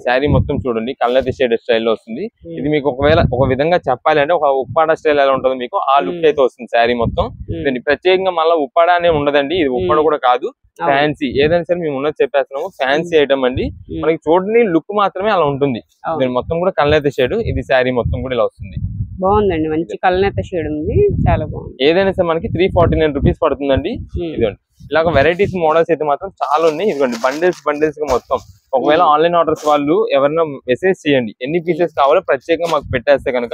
శారీ మొత్తం చూడండి కల్నేత షేడ్ స్టైల్లో వస్తుంది. ఇది మీకు ఒకవేళ ఒక విధంగా చెప్పాలి అంటే ఒక ఉప్పాడ స్టైల్ ఎలా ఉంటుంది మీకు ఆ లుక్ అయితే వస్తుంది శారీ మొత్తం. దీన్ని ప్రత్యేకంగా మళ్ళీ ఉప్పాడ అనే ఉండదండి. ఇది ఉప్పాడ కూడా కాదు, ఫ్యాన్సీ. ఏదైనా సరే మేము ఉన్నది చెప్పేస్తున్నాము, ఫ్యాన్సీ ఐటమ్ అండి. మనకి చూడండి లుక్ మాత్రమే అలా ఉంటుంది. దీని మొత్తం కూడా కల్నేత షేడ్. ఇది శారీ మొత్తం కూడా ఇలా వస్తుంది. బాగుందండి, మంచి కల్నేత షేడ్ ఉంది, చాలా బాగుంది. ఏదైనా సరే మనకి 349 రూపీస్ పడుతుందండి. ఇదిగోండి, ఇలాగ వెరైటీస్ మోడల్స్ అయితే మాత్రం చాలా ఉన్నాయి. ఇదిగోండి బండిల్స్ గా మొత్తం. ఒకవేళ ఆన్లైన్ ఆర్డర్స్ వాళ్ళు ఎవరైనా మెసేజ్ చేయండి, ఎన్ని పీసెస్ కావాలో ప్రత్యేకంగా మాకు పెట్టేస్తే కనుక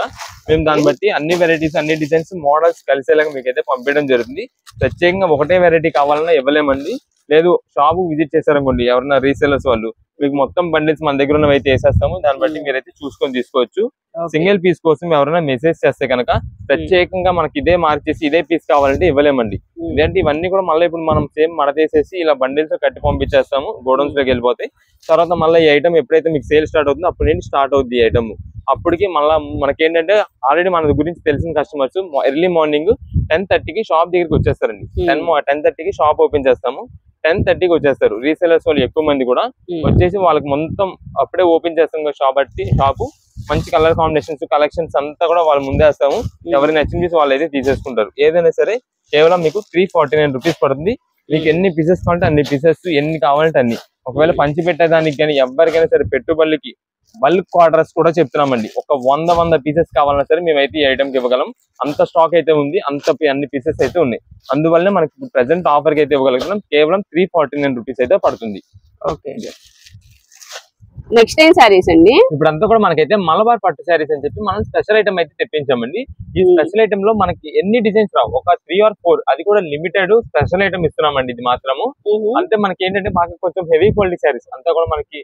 మేము దాన్ని బట్టి అన్ని వెరైటీస్, అన్ని డిజైన్స్, మోడల్స్ కలిసేలాగా మీకు అయితే పంపించడం జరుగుతుంది. ప్రత్యేకంగా ఒకటే వెరైటీ కావాలన్నా ఇవ్వలేమండి. లేదు షాప్ విజిట్ చేశారనుకోండి ఎవరైనా రీసేలర్స్ వాళ్ళు, మీకు మొత్తం బండిల్స్ మన దగ్గర ఉన్నవి అయితే వేసేస్తాము. దాన్ని బట్టి మీరైతే చూసుకొని తీసుకోవచ్చు. సింగిల్ పీస్ కోసం ఎవరైనా మెసేజ్ చేస్తే కనుక ప్రత్యేకంగా మనకి ఇదే మార్చేసి ఇదే పీస్ కావాలంటే ఇవ్వలేమండి. ఇదేంటి ఇవన్నీ కూడా మళ్ళీ ఇప్పుడు మనం సేమ్ మడతేసేసి ఇలా బండిల్స్ కట్టి పంపించేస్తాము, గోడౌన్స్ లోకి వెళ్ళిపోతాయి. తర్వాత మళ్ళీ ఈ ఐటమ్ ఎప్పుడైతే మీకు సేల్ స్టార్ట్ అవుతుందో అప్పుడు ఏంటి స్టార్ట్ అవుతుంది ఈ ఐటమ్. అప్పటికి మళ్ళీ మనకేంటంటే ఆల్రెడీ మన గురించి తెలిసిన కస్టమర్స్ ఎర్లీ మార్నింగ్ 10:30కి షాప్ దగ్గరికి వచ్చేస్తారండి. 10:30కి షాప్ ఓపెన్ చేస్తాము, 10:30కి వచ్చేస్తారు. రీసేలర్స్ వాళ్ళు ఎక్కువ మంది కూడా వచ్చేసి వాళ్ళకి మొత్తం అప్పుడే ఓపెన్ చేస్తాం షాపు. మంచి కలర్ కాంబినేషన్స్, కలెక్షన్స్ అంతా కూడా వాళ్ళు ముందేస్తాము. ఎవరైనా నచ్చిన వాళ్ళు అయితే తీసేసుకుంటారు. ఏదైనా సరే కేవలం మీకు 349 రూపీస్ పడుతుంది. మీకు ఎన్ని పీసెస్ కావాలంటే అన్ని పీసెస్, ఎన్ని కావాలంటే అన్ని. ఒకవేళ పంచి పెట్టేదానికి కానీ ఎవరికైనా సరే పెట్టుబడికి బల్క్ ఆర్డర్స్ కూడా చెప్తున్నామండి. ఒక 100 పీసెస్ కావాలన్నా సరే మేమైతే ఈ ఐటమ్కి ఇవ్వగలం. అంత స్టాక్ అయితే ఉంది, అన్ని పీసెస్ అయితే ఉన్నాయి. అందువల్లనే మనకి ప్రెసెంట్ ఆఫర్కి అయితే ఇవ్వగలుగుతున్నాం. కేవలం 349 రూపీస్ అయితే పడుతుంది. ఓకే, నెక్స్ట్ ఏం సారీస్ అండి? ఇప్పుడు అంతా కూడా మనకైతే మలబార్ పట్టు శారీస్ అని చెప్పి మనం స్పెషల్ ఐటమ్ అయితే తెప్పించామండి. ఈ స్పెషల్ ఐటమ్ లో మనకి ఎన్ని డిజైన్స్ రావు, ఒక 3 or 4, అది కూడా లిమిటెడ్ స్పెషల్ ఐటమ్ ఇస్తున్నామండి. ఇది మాత్రము అంటే మనకి ఏంటంటే బాగా కొంచెం హెవీ క్వాలిటీ శారీస్ అంతా కూడా మనకి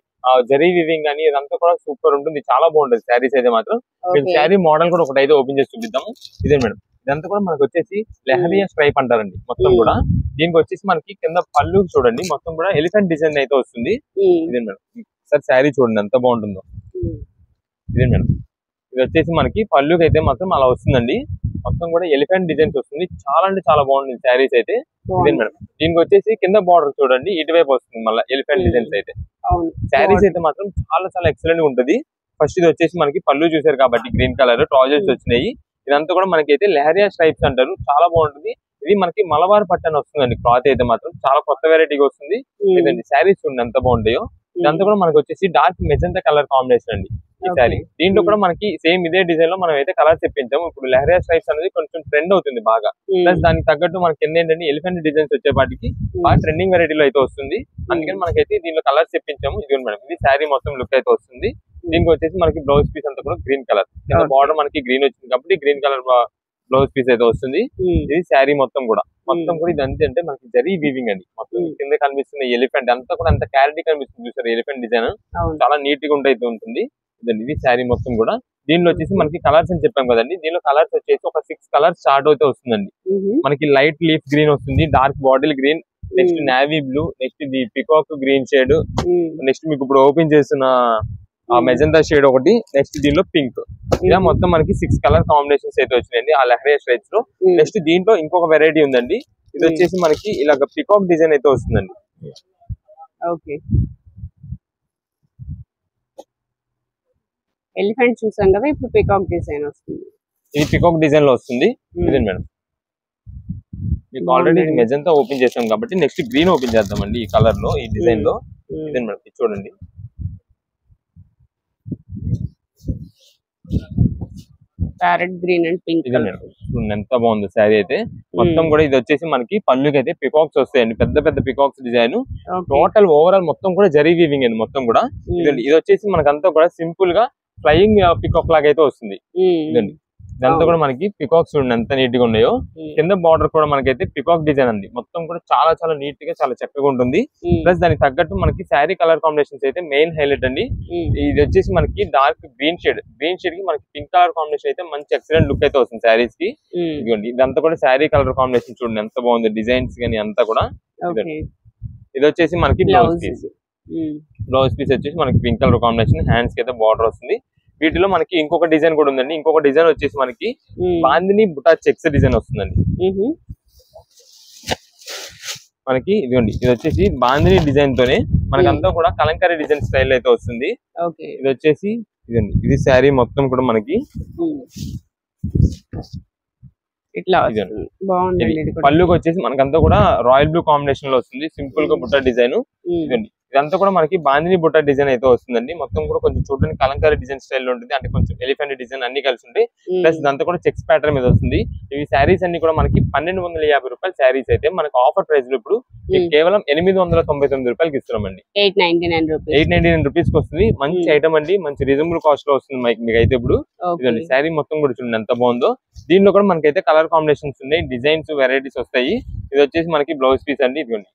జరీ వివింగ్ అని ఇదంతా కూడా సూపర్ ఉంటుంది, చాలా బాగుంటుంది శారీస్ అయితే మాత్రం. మీకు శారీ మోడల్ కూడా ఒకటి అయితే ఓపెన్ చేసి చూపిద్దాము. ఇదే మేడం, ఇదంతా కూడా మనకు వచ్చేసి లెహరియా స్ట్రైప్ అంటారండి మొత్తం కూడా. దీనికి వచ్చేసి మనకి కింద పళ్ళు చూడండి మొత్తం కూడా ఎలిఫెంట్ డిజైన్ అయితే వస్తుంది. ఇదే మేడం, సార్ శారీ చూడండి ఎంత బాగుంటుందో. ఇదే మేడం, ఇది వచ్చేసి మనకి పళ్ళుకి అయితే మాత్రం అలా వస్తుందండి. మొత్తం కూడా ఎలిఫెంట్ డిజైన్స్ వస్తుంది, చాలా అంటే చాలా బాగుంటుంది శారీస్ అయితే. ఇదే మేడం, దీనికి వచ్చేసి కింద బార్డర్ చూడండి ఇటువైపు వస్తుంది మళ్ళీ ఎలిఫెంట్ డిజైన్స్ అయితే. శారీస్ అయితే మాత్రం చాలా చాలా ఎక్సలెంట్ గా ఉంటుంది. ఫస్ట్ ఇది వచ్చేసి మనకి పళ్ళు చూసారు కాబట్టి గ్రీన్ కలర్ ట్రౌజర్స్ వచ్చినాయి. ఇదంతా కూడా మనకి అయితే లెహరియా స్ట్రైప్స్ అంటారు, చాలా బాగుంటుంది. ఇది మనకి మలబార్ పట్టు అని వస్తుందండి. క్లాత్ అయితే మాత్రం చాలా కొత్త వెరైటీగా వస్తుంది. ఇదండి శారీస్ చూడండి ఎంత బాగుంటాయో. ఇదంతా కూడా మనకి వచ్చేసి డార్క్ మెజెంటా కలర్ కాంబినేషన్ అండి ఈ శారీ. దీంట్లో కూడా మనకి సేమ్ ఇదే డిజైన్ లో మనం అయితే కలర్ తెప్పించాము. ఇప్పుడు లెహరియా స్ట్రైప్స్ అనేది కొంచెం ట్రెండ్ అవుతుంది బాగా, ప్లస్ దానికి తగ్గట్టు మనకి ఏంటంటే ఎలిఫెంట్ డిజైన్స్ వచ్చేపాటికి బాగా ట్రెండింగ్ వెరైటీలో అయితే వస్తుంది. అందుకని మనకైతే దీంట్లో కలర్స్ తెప్పించాము. ఇది మేడం, ఇది శారీ మొత్తం లుక్ అయితే వస్తుంది. దీనికి వచ్చేసి మనకి బ్లౌజ్ పీస్ అంతా కూడా గ్రీన్ కలర్, కింద బార్డర్ మనకి గ్రీన్ వచ్చింది కాబట్టి గ్రీన్ కలర్ బ్లౌజ్ పీస్ అయితే వస్తుంది. ఇది శారీ మొత్తం కూడా ఇది అంతే అంటే మనకి జరీ వీవింగ్ అండి. మొత్తం కింద కనిపిస్తున్న ఎలిఫెంట్ అంతా కూడా అంత క్లారిటీ కనిపిస్తుంది చూసారు, ఎలిఫెంట్ డిజైన్ చాలా నీట్ గా ఉంటుంది. ఇది శారీ మొత్తం కూడా. దీనిలో వచ్చేసి మనకి కలర్స్ అని చెప్పాం కదండి, దీనిలో కలర్స్ వచ్చేసి ఒక 6 కలర్స్ స్టార్ట్ అయితే వస్తుందండి. మనకి లైట్ లీఫ్ గ్రీన్ వస్తుంది, dark bottle green, next navy blue, next ఇది పికాక్ గ్రీన్ షేడ్, నెక్స్ట్ మీకు ఇప్పుడు ఓపెన్ చేసిన మెజెంటా షేడ్ ఒకటి, నెక్స్ట్ దీనిలో పింక్. ఇలా మొత్తం మనకి 6 కలర్ కాంబినేషన్స్ అయితే వచ్చినాయండి ఆ లెహరియా స్ట్రైప్స్ లో. నెక్స్ట్ దీంట్లో ఇంకొక వెరైటీ ఉందండి, ఇది వచ్చేసి మనకి ఇలాగ పికాక్ డిజైన్ అయితే వస్తుందండి. ఎలిఫెంట్ చూసాం కదా, ఇప్పుడు పికాక్ డిజైన్ వస్తుంది. ఇది పికాక్ డిజైన్ లో వస్తుంది. ఇదే మేడం, మీకు ఆల్రెడీ మెజెంటా ఓపెన్ చేసాం కాబట్టి నెక్స్ట్ గ్రీన్ ఓపెన్ చేద్దామండి ఈ కలర్ లో, ఈ డిజైన్ లో. ఇదే మేడం, చూడండి ప్యారెట్ గ్రీన్ అండ్ పింక్ ఎంత బాగుంది శారీ అయితే మొత్తం కూడా. ఇది వచ్చేసి మనకి పళ్ళుకి అయితే పికాక్స్ వస్తాయండి, పెద్ద పెద్ద పికాక్స్ డిజైన్. టోటల్ ఓవరాల్ మొత్తం కూడా జరీ వీవింగ్ అండి మొత్తం కూడా. ఇది వచ్చేసి మనకంతా కూడా సింపుల్ గా ఫ్లయింగ్ పికాక్ లాగా అయితే వస్తుంది. ఇదండి, ఇదంతా కూడా మనకి పికాక్స్ చూడండి ఎంత నీట్ గా ఉన్నాయో. కింద బార్డర్ కూడా మనకైతే పికాక్ డిజైన్ అండి, మొత్తం కూడా చాలా చాలా నీట్ గా చాలా చక్కగా ఉంటుంది. ప్లస్ దానికి తగ్గట్టు మనకి శారీ కలర్ కాంబినేషన్స్ అయితే మెయిన్ హైలైట్ అండి. ఇది వచ్చేసి మనకి డార్క్ గ్రీన్ షేడ్ కి మనకి పింక్ కలర్ కాంబినేషన్ అయితే మంచి ఎక్సలెంట్ లుక్ అయితే వస్తుంది శారీస్ కి. ఇదిగోండి, ఇదంతా కూడా శారీ కలర్ కాంబినేషన్ చూడండి ఎంత బాగుంది, డిజైన్స్ కానీ అంతా కూడా. ఇది వచ్చేసి మనకి బ్లౌజ్ పీస్ వచ్చేసి మనకి పింక్ కలర్ కాంబినేషన్, హ్యాండ్స్ కి అయితే బార్డర్ వస్తుంది. వీటిలో మనకి ఇంకొక డిజైన్ కూడా ఉందండి. ఇంకొక డిజైన్ వచ్చేసి మనకి బాందిని బుటా చెక్స్ డిజైన్ వస్తుందండి మనకి. ఇదిగోండి, ఇది వచ్చేసి బాందిని డిజైన్ తోనే మనకంతా కూడా కలంకారీ డిజైన్ స్టైల్ అయితే వస్తుంది. ఇది వచ్చేసి ఇదండి, ఇది శారీ మొత్తం కూడా మనకి ఇట్లా పళ్ళుకి వచ్చేసి మనకంతా కూడా రాయల్ బ్లూ కాంబినేషన్ లో వస్తుంది, సింపుల్ గా బుట్ట డిజైన్. ఇదండి, ఇదంతా కూడా మనకి బాందిని బుట్ట డిజైన్ అయితే వస్తుందండి. మొత్తం కూడా కొంచెం చూడడానికి కలంకారీ డిజైన్ స్టైల్ ఉంటుంది, అంటే కొంచెం ఎలిఫెంట్ డిజైన్ అన్ని కలిసి ఉంటాయి. ప్లస్ ఇదంతా కూడా చెక్స్ ప్యాటర్న్ మీద వస్తుంది. ఇవి శారీస్ అన్ని కూడా మనకి 1250 రూపాయలు శారీస్ అయితే మనకి ఆఫర్ ప్రైస్ లో ఇప్పుడు కేవలం 899 రూపాయలకి ఇస్తున్నామండి. 899 రూపీస్ కి వస్తుంది. మంచి ఐటమ్ అండి, మంచి రీజనబుల్ కాస్ట్ లో వస్తుంది మీకు అయితే ఇప్పుడు. ఇదండి, శారీ మొత్తం కూడా చూడండి ఎంత బాగుందో. దీనిలో కూడా మనకైతే కలర్ కాంబినేషన్స్ ఉన్నాయి, డిజైన్స్ వెరైటీస్ వస్తాయి. ఇది వచ్చేసి మనకి బ్లౌజ్ పీస్ అండి. ఇదిగోండి,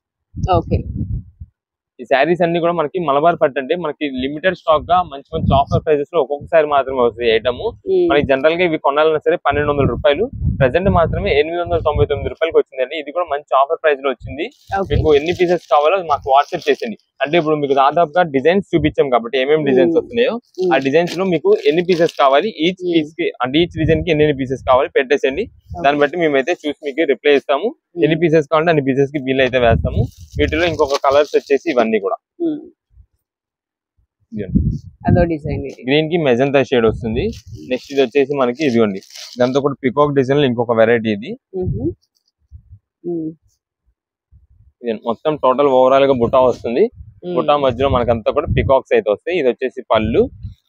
ఈ శారీస్ అన్ని కూడా మనకి మలబార్ పట్టు అంటే మనకి లిమిటెడ్ స్టాక్ గా మంచి మంచి ఆఫర్ ప్రైజెస్ లో ఒక్కొక్కసారి మాత్రమే వస్తాయి ఐటమ్. మనకి జనరల్ గా ఇవి కొనాలన్నా సరే 1200 రూపాయలు, ప్రెసెంట్ మాత్రమే 899 రూపాయలకి వచ్చిందండి. ఇది కూడా మంచి ఆఫర్ ప్రైస్ లో వచ్చింది. మీకు ఎన్ని పీసెస్ కావాలో మాకు వాట్సాప్ చేయండి. అంటే ఇప్పుడు మీకు దాదాపుగా డిజైన్స్ చూపించాం కాబట్టి ఏమేమి డిజైన్స్ వస్తున్నాయో ఆ డిజైన్స్ లో మీకు ఎన్ని పీసెస్ కావాలి, ఈచ్ పీస్ కి అంటే ఈచ్ డిజైన్ కి ఎన్ని పీసెస్ కావాలి పెట్టేసండి. దాన్ని బట్టి మేమైతే చూసి మీకు రిప్లై ఇస్తాము. ఎన్ని పీసెస్ కావాలంటే అన్ని పీసెస్ కి బిల్ అయితే వేస్తాము. వీటిలో ఇంకొక కలర్స్ వచ్చేసి ఇవన్నీ కూడా గ్రీన్ కి మెజెంటా షేడ్ వస్తుంది. నెక్స్ట్ ఇది వచ్చేసి మనకి ఇదిగోండి, దాంతో కూడా పికాక్ డిజైన్ లో ఇంకొక వెరైటీ ఇది. మొత్తం టోటల్ ఓవరాల్ గా బుటా వస్తుంది. బుటా మధ్యలో మనకంతా కూడా పికాక్స్ అయితే వస్తాయి. ఇది వచ్చేసి పళ్ళు.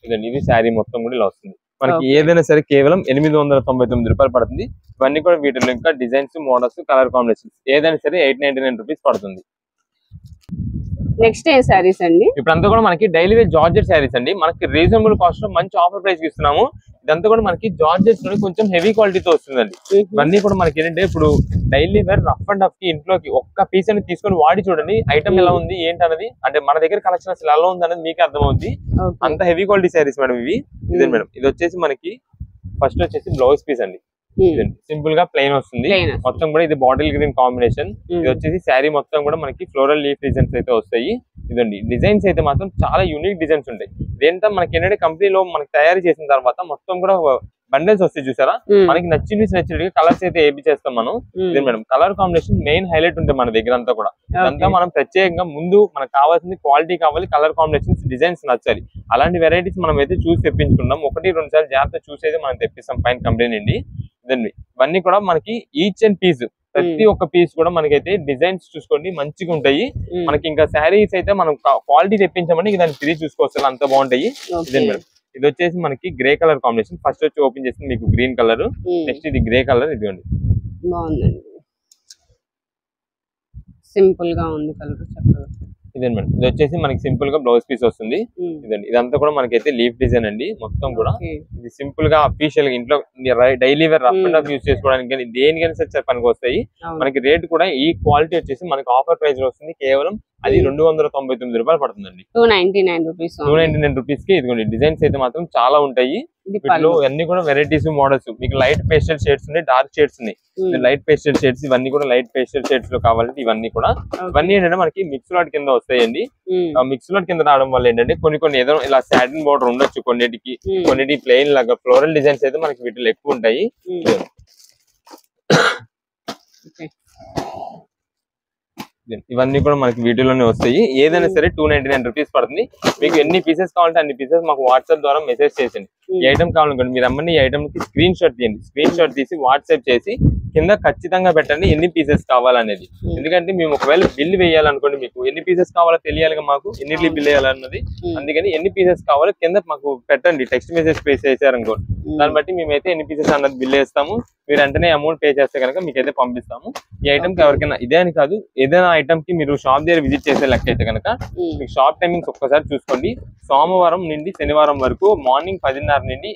ఇదండి, ఇది శారీ మొత్తం కూడా ఇలా వస్తుంది. మనకి ఏదైనా సరే కేవలం 899 రూపాయలు పడుతుంది. ఇవన్నీ కూడా వీటిలో ఇంకా డిజైన్స్, మోడల్స్, కలర్ కాంబినేషన్స్ ఏదైనా సరే 899 రూపీస్ పడుతుంది. నెక్స్ట్ ఏ సారీస్ అండి? ఇప్పుడంతా కూడా మనకి డైలీ వేర్ జార్జెట్ శారీస్ అండి. మనకి రీజనబుల్ కాస్ట్ లో మంచి ఆఫర్ ప్రైస్ ఇస్తున్నాము. ఇదంతా కూడా మనకి జార్జెట్స్ లో కొంచెం హెవీ క్వాలిటీతో వస్తుందండి. ఇవన్నీ కూడా మనకి ఏంటంటే ఇప్పుడు daily wear rough and tough కి ఇంట్లోకి ఒక్క పీస్ అని తీసుకొని వాడి చూడండి ఐటమ్ ఎలా ఉంది ఏంటి అనేది, అంటే మన దగ్గర కలెక్షన్ అసలు ఎలా ఉంది అనేది మీకే అర్థమవుతుంది. అంత హెవీ క్వాలిటీ శారీస్ మేడం ఇవి. ఇదే మేడం, ఇది వచ్చేసి మనకి ఫస్ట్ వచ్చేసి బ్లౌజ్ పీస్ అండి. సింపుల్ గా ప్లెయిన్ వస్తుంది మొత్తం కూడా. ఇది బాటిల్ గ్రీన్ కాంబినేషన్. ఇది వచ్చేసి శారీ మొత్తం కూడా మనకి ఫ్లోరల్ లీఫ్ డిజైన్స్ అయితే వస్తాయి. ఇదండి డిజైన్స్ అయితే మాత్రం చాలా యూనిక్ డిజైన్స్ ఉంటాయి. దేంతో మనకి ఏంటంటే కంపెనీలో మనకి తయారు చేసిన తర్వాత మొత్తం కూడా బండిల్స్ వస్తాయి చూసారా, మనకి నచ్చినట్టుగా కలర్స్ అయితే ఏపీ చేస్తాం మనం. ఇదే madam colour combination main highlight ఉంటాయి మన దగ్గర అంతా కూడా. ఇదంతా మనం ప్రత్యేకంగా ముందు మనకు కావాల్సింది క్వాలిటీ కావాలి, కలర్ కాంబినేషన్స్ డిజైన్స్ నచ్చాలి. అలాంటి వెరైటీస్ మనం అయితే చూసి తెప్పించుకుంటాం. 1-2 సార్లు జాగ్రత్త చూసేది మనం తెప్పిస్తాం పైన కంపెనీ నుండి. ఇదండి ఇవన్నీ కూడా మనకి ఈచ్ అండ్ పీస్, ప్రతి ఒక్క పీస్ కూడా మనకైతే డిజైన్స్ చూసుకోండి మంచిగా ఉంటాయి. మనకి ఇంకా శారీస్ అయితే మనం క్వాలిటీ తెప్పించామని దాన్ని ఫ్రీ చూసుకోవచ్చు, అంత బాగుంటాయి. ఇదే మేడం, ఇది వచ్చేసి మనకి గ్రే కలర్ కాంబినేషన్. ఫస్ట్ వచ్చి ఓపెన్ చేసింది మీకు గ్రీన్ కలర్, నెక్స్ట్ ఇది గ్రే కలర్. ఇదిగోండి బాగుందండి, సింపుల్ గా ఉంది కలర్ చక్కగా. ఇదే మేడం, ఇది వచ్చేసి మనకి సింపుల్ గా బ్లౌజ్ పీస్ వస్తుంది. ఇదండి ఇదంతా కూడా మనకైతే లీఫ్ డిజైన్ అండి మొత్తం కూడా. ఇది సింపుల్ గా అఫీషియల్ గా ఇంట్లో daily wear rough and rough use చేసుకోవడానికి కానీ దేనికైనా సరే పనికి వస్తాయి. మనకి రేట్ కూడా ఈ క్వాలిటీ వచ్చేసి మనకి ఆఫర్ ప్రైస్ లో వస్తుంది. కేవలం అది 299 రూపాయలు పడుతుందండి. 299 రూపీస్ కి. ఇదిగోండి డిజైన్స్ అయితే మాత్రం చాలా ఉంటాయి. వీటిలో అన్ని కూడా వెరైటీస్ మోడల్స్. మీకు లైట్ పేస్టల్ షేడ్స్ ఉన్నాయి, డార్క్ షేడ్స్ ఉన్నాయి. లైట్ పేస్టల్ షేడ్స్ ఇవన్నీ కూడా లైట్ పేస్టల్ షేడ్స్ లో కావాలంటే ఇవన్నీ కూడా. ఇవన్నీ ఏంటంటే మనకి మిక్స్ లాట్ కింద వస్తాయండి. మిక్స్ లాట్ కింద రావడం వల్ల ఏంటంటే కొన్ని ఏదో ఇలా సాటిన్ బోర్డర్ ఉండొచ్చు, కొన్నిటి ప్లెయిన్ లాగా ఫ్లోరల్ డిజైన్స్ అయితే మనకి వీటిలో ఎక్కువ ఉంటాయి. ఇవన్నీ కూడా మనకి వీడియోలోనే వస్తాయి. ఏదైనా సరే 299 రూపీస్ పడుతుంది. మీకు ఎన్ని పీసెస్ కావాలంటే అన్ని పీసెస్ మాకు వాట్సాప్ ద్వారా మెసేజ్ చేసండి. ఈ ఐటమ్ కావాలనుకోండి మీరు అమ్మని ఈ ఐటమ్ కి స్క్రీన్ షాట్ తీయండి. స్క్రీన్ షాట్ తీసి వాట్సాప్ చేసి కింద ఖచ్చితంగా పెట్టండి ఎన్ని పీసెస్ కావాలనేది. ఎందుకంటే మేము ఒకవేళ బిల్ వేయాలనుకోండి, మీకు ఎన్ని పీసెస్ కావాలో తెలియాలిగా మాకు, ఎన్నిటి బిల్ వేయాలన్నది. అందుకని ఎన్ని పీసెస్ కావాలో కింద మాకు పెట్టండి. టెక్స్ట్ మెసేజ్ పే చేశారనుకోండి, దాన్ని బట్టి మేమైతే ఎన్ని పీసెస్ అన్నది బిల్ వేస్తాము. మీరు వెంటనే అమౌంట్ పే చేస్తే కనుక మీకైతే పంపిస్తాము. ఈ ఐటమ్ కి ఎవరికైనా ఇదే అని కాదు, ఏదైనా ఐటమ్ కి మీరు షాప్ దగ్గర విజిట్ చేసే లెక్క అయితే కనుక మీకు షాప్ టైమింగ్స్ ఒక్కసారి చూసుకోండి. సోమవారం నుండి శనివారం వరకు మార్నింగ్ 10:30 నుండి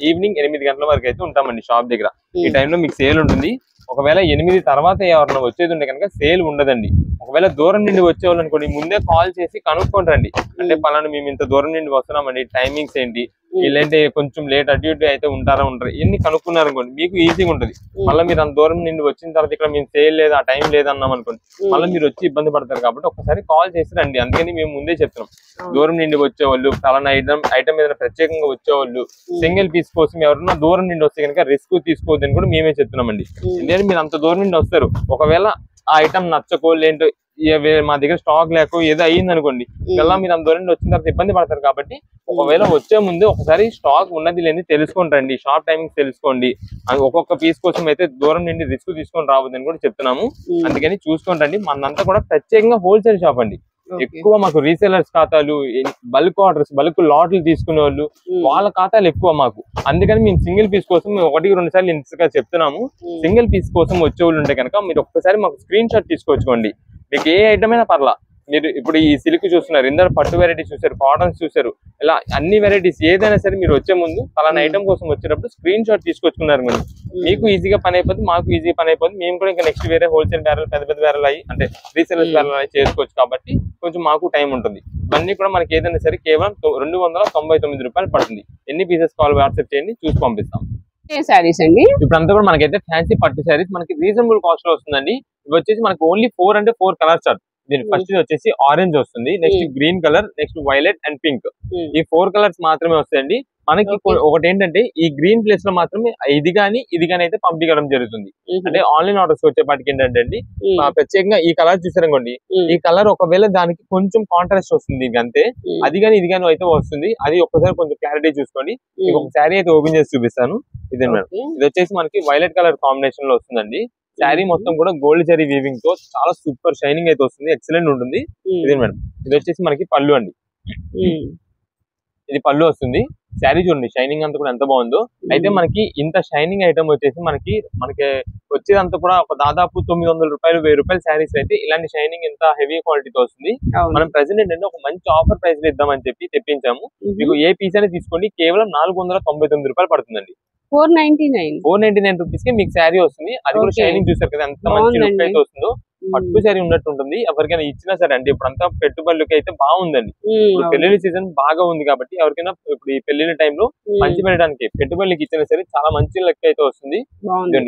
ఈవినింగ్ 8 గంటల వరకు అయితే ఉంటామండి షాప్ దగ్గర. ఈ టైంలో మీకు సేల్ ఉంటుంది. ఒకవేళ 8 తర్వాత ఎవరైనా వచ్చేది ఉంటే కనుక సేల్ ఉండదండి. ఒకవేళ దూరం నుండి వచ్చేవాళ్ళు అనుకోండి, ముందే కాల్ చేసి కనుక్కోండి. అంటే పలానా మేము ఇంత దూరం నుండి వస్తున్నామండి, టైమింగ్స్ ఏంటి, వీళ్ళంటే కొంచెం లేట్ అటు ఇటు అయితే ఉంటారు ఇవన్నీ కనుక్కున్నారు అనుకోండి, మీకు ఈజీగా ఉంటుంది. మళ్ళీ మీరు అంత దూరం నుండి వచ్చిన తర్వాత ఇక్కడ మేము సేల్ లేదు, ఆ టైం లేదన్నాం అనుకోండి, మళ్ళీ మీరు వచ్చి ఇబ్బంది పడతారు. కాబట్టి ఒకసారి కాల్ చేసి రండి. అందుకని మేము ముందే చెప్తున్నాం, దూరం నుండి వచ్చేవాళ్ళు, పలానా ఐటమ్ ఏదైనా ప్రత్యేకంగా వచ్చేవాళ్ళు, సింగిల్ పీస్ కోసం ఎవరైనా దూరం నుండి వస్తే కనుక రిస్క్ తీసుకోవద్దని కూడా మేమే చెప్తున్నామండి. ఎందుకంటే మీరు అంత దూరం నుండి వస్తారు, ఒకవేళ ఆ ఐటమ్ నచ్చకో లేంటో మా దగ్గర స్టాక్ లేకో ఏదో అయ్యింది అనుకోండి, ఇలా మీరు అంత దూరం వచ్చిన తర్వాత ఇబ్బంది పడతారు. కాబట్టి ఒకవేళ వచ్చే ముందు ఒకసారి స్టాక్ ఉన్నది లేని తెలుసుకొని రండి, షాప్ టైమింగ్ తెలుసుకోండి. ఒక్కొక్క పీస్ కోసం అయితే దూరం నుండి రిస్క్ తీసుకొని రావద్దని కూడా చెప్తున్నాము. అందుకని చూసుకొని రండి. మనంతా కూడా ప్రత్యేకంగా హోల్సేల్ షాప్ అండి. ఎక్కువ మాకు రీసేలర్స్ ఖాతాలు, బల్క్ ఆర్డర్స్, బల్క్ లాట్లు తీసుకునే వాళ్ళు, వాళ్ళ ఖాతాలు ఎక్కువ మాకు. అందుకని మేము సింగిల్ పీస్ కోసం 1-2 సార్లు ఇంతగా చెప్తున్నాము. సింగిల్ పీస్ కోసం వచ్చేవాళ్ళు ఉంటే కనుక మీరు ఒక్కసారి మాకు స్క్రీన్ షాట్ తీసుకొచ్చుకోండి. మీకు ఏ ఐటమ్ అయినా పర్లా. మీరు ఇప్పుడు ఈ సిల్క్ చూస్తున్నారు, ఇందరూ పట్టు వెరైటీస్ చూసారు, కాటన్స్ చూసారు, ఇలా అన్ని వెరైటీస్ ఏదైనా సరే మీరు వచ్చే ముందు అలాంటి ఐటమ్ కోసం వచ్చేటప్పుడు స్క్రీన్ షాట్ తీసుకొచ్చుకున్నారు. మీరు మీకు ఈజీగా పని అయిపోతుంది, మాకు ఈజీ పని అయిపోతుంది. మేము కూడా ఇంకా నెక్స్ట్ వేరే హోల్సేల్ బ్యారల్, పెద్ద బ్యారల్ అయ్యి అంటే రీసేలర్స్ బ్యారల్ అయ్యి చేసుకోవచ్చు. కాబట్టి కొంచెం మాకు టైం ఉంటుంది. ఇవన్నీ కూడా మనకి ఏదైనా సరే కేవలం 299 రూపాయలు పడుతుంది. ఎన్ని పీసెస్ కావాలి వాట్సాప్ చేయండి, చూసి పంపిస్తాం. సారీస్ అండి ఇప్పుడు అంతా కూడా మనకైతే ఫ్యాన్సీ పట్టు శారీస్ మనకి రీజనబుల్ కాస్ట్ లో వస్తుందండి. ఇవి వచ్చేసి మనకి ఓన్లీ 4 కలర్స్ చార్ట్. దీని ఫస్ట్ వచ్చేసి ఆరెంజ్ వస్తుంది, next green colour, next violet and pink. ఈ 4 కలర్స్ మాత్రమే వస్తాయండి. మనకి ఒకటి ఏంటంటే ఈ గ్రీన్ ప్లేస్ లో మాత్రమే ఇది కానీ అయితే పంపించడం జరుగుతుంది. అంటే ఆన్లైన్ ఆర్డర్స్ వచ్చేపాటికి ఏంటంటే అండి, ప్రత్యేకంగా ఈ కలర్ చూసారనుకోండి, ఈ కలర్ ఒకవేళ దానికి కొంచెం కాంట్రాస్ట్ వస్తుంది అంతే. అది కానీ ఇది కానీ అయితే వస్తుంది. అది ఒక్కసారి కొంచెం క్లారిటీ చూసుకోండి. ఒక శారీ అయితే ఓపెన్ చేసి చూపిస్తాను. ఇదే మేడం, ఇది వచ్చేసి మనకి వైలెట్ కలర్ కాంబినేషన్ లో వస్తుందండి. శారీ మొత్తం కూడా గోల్డ్ జరీ వీవింగ్ తో చాలా సూపర్ షైనింగ్ అయితే వస్తుంది, ఎక్సలెంట్ ఉంటుంది. ఇదే మేడం, ఇది వచ్చేసి మనకి పళ్ళు అండి. ఇది పళ్ళు వస్తుంది. శారీ చూడండి షైనింగ్ అంతా కూడా ఎంత బాగుందో. అయితే మనకి ఇంత షైనింగ్ ఐటమ్ వచ్చేసి మనకి వచ్చేదంతా కూడా ఒక దాదాపు 900 రూపాయలు 1000 రూపాయల శారీస్ అయితే ఇలాంటి షైనింగ్ ఎంత హెవీ క్వాలిటీతో వస్తుంది. మనం ప్రెసెంట్ ఏంటంటే ఒక మంచి ఆఫర్ ప్రైస్ లో ఇద్దామని చెప్పి తెప్పించాము. మీకు ఏ పీస్ అనేది తీసుకోండి కేవలం 499 రూపాయలు పడుతుందండి. 499 రూపీస్ కి మీకు శారీ వస్తుంది. అది కూడా షైనింగ్ చూసారు కదా ఎంత మంచి లుక్ అయితే వస్తుందో. పట్టు శారీ ఉన్నట్టు ఉంటుంది. ఎవరికైనా ఇచ్చినా సరే అంటే ఇప్పుడు అంతా పెట్టుబడులకి అయితే బాగుందండి. ఇప్పుడు పెళ్లిళ్ళ సీజన్ బాగా ఉంది కాబట్టి ఎవరికైనా ఇప్పుడు ఈ పెళ్లిళ్ళ టైంలో మంచి పెట్టడానికి పెట్టుబడులకి ఇచ్చినా సరే చాలా మంచి లెక్క అయితే వస్తుంది.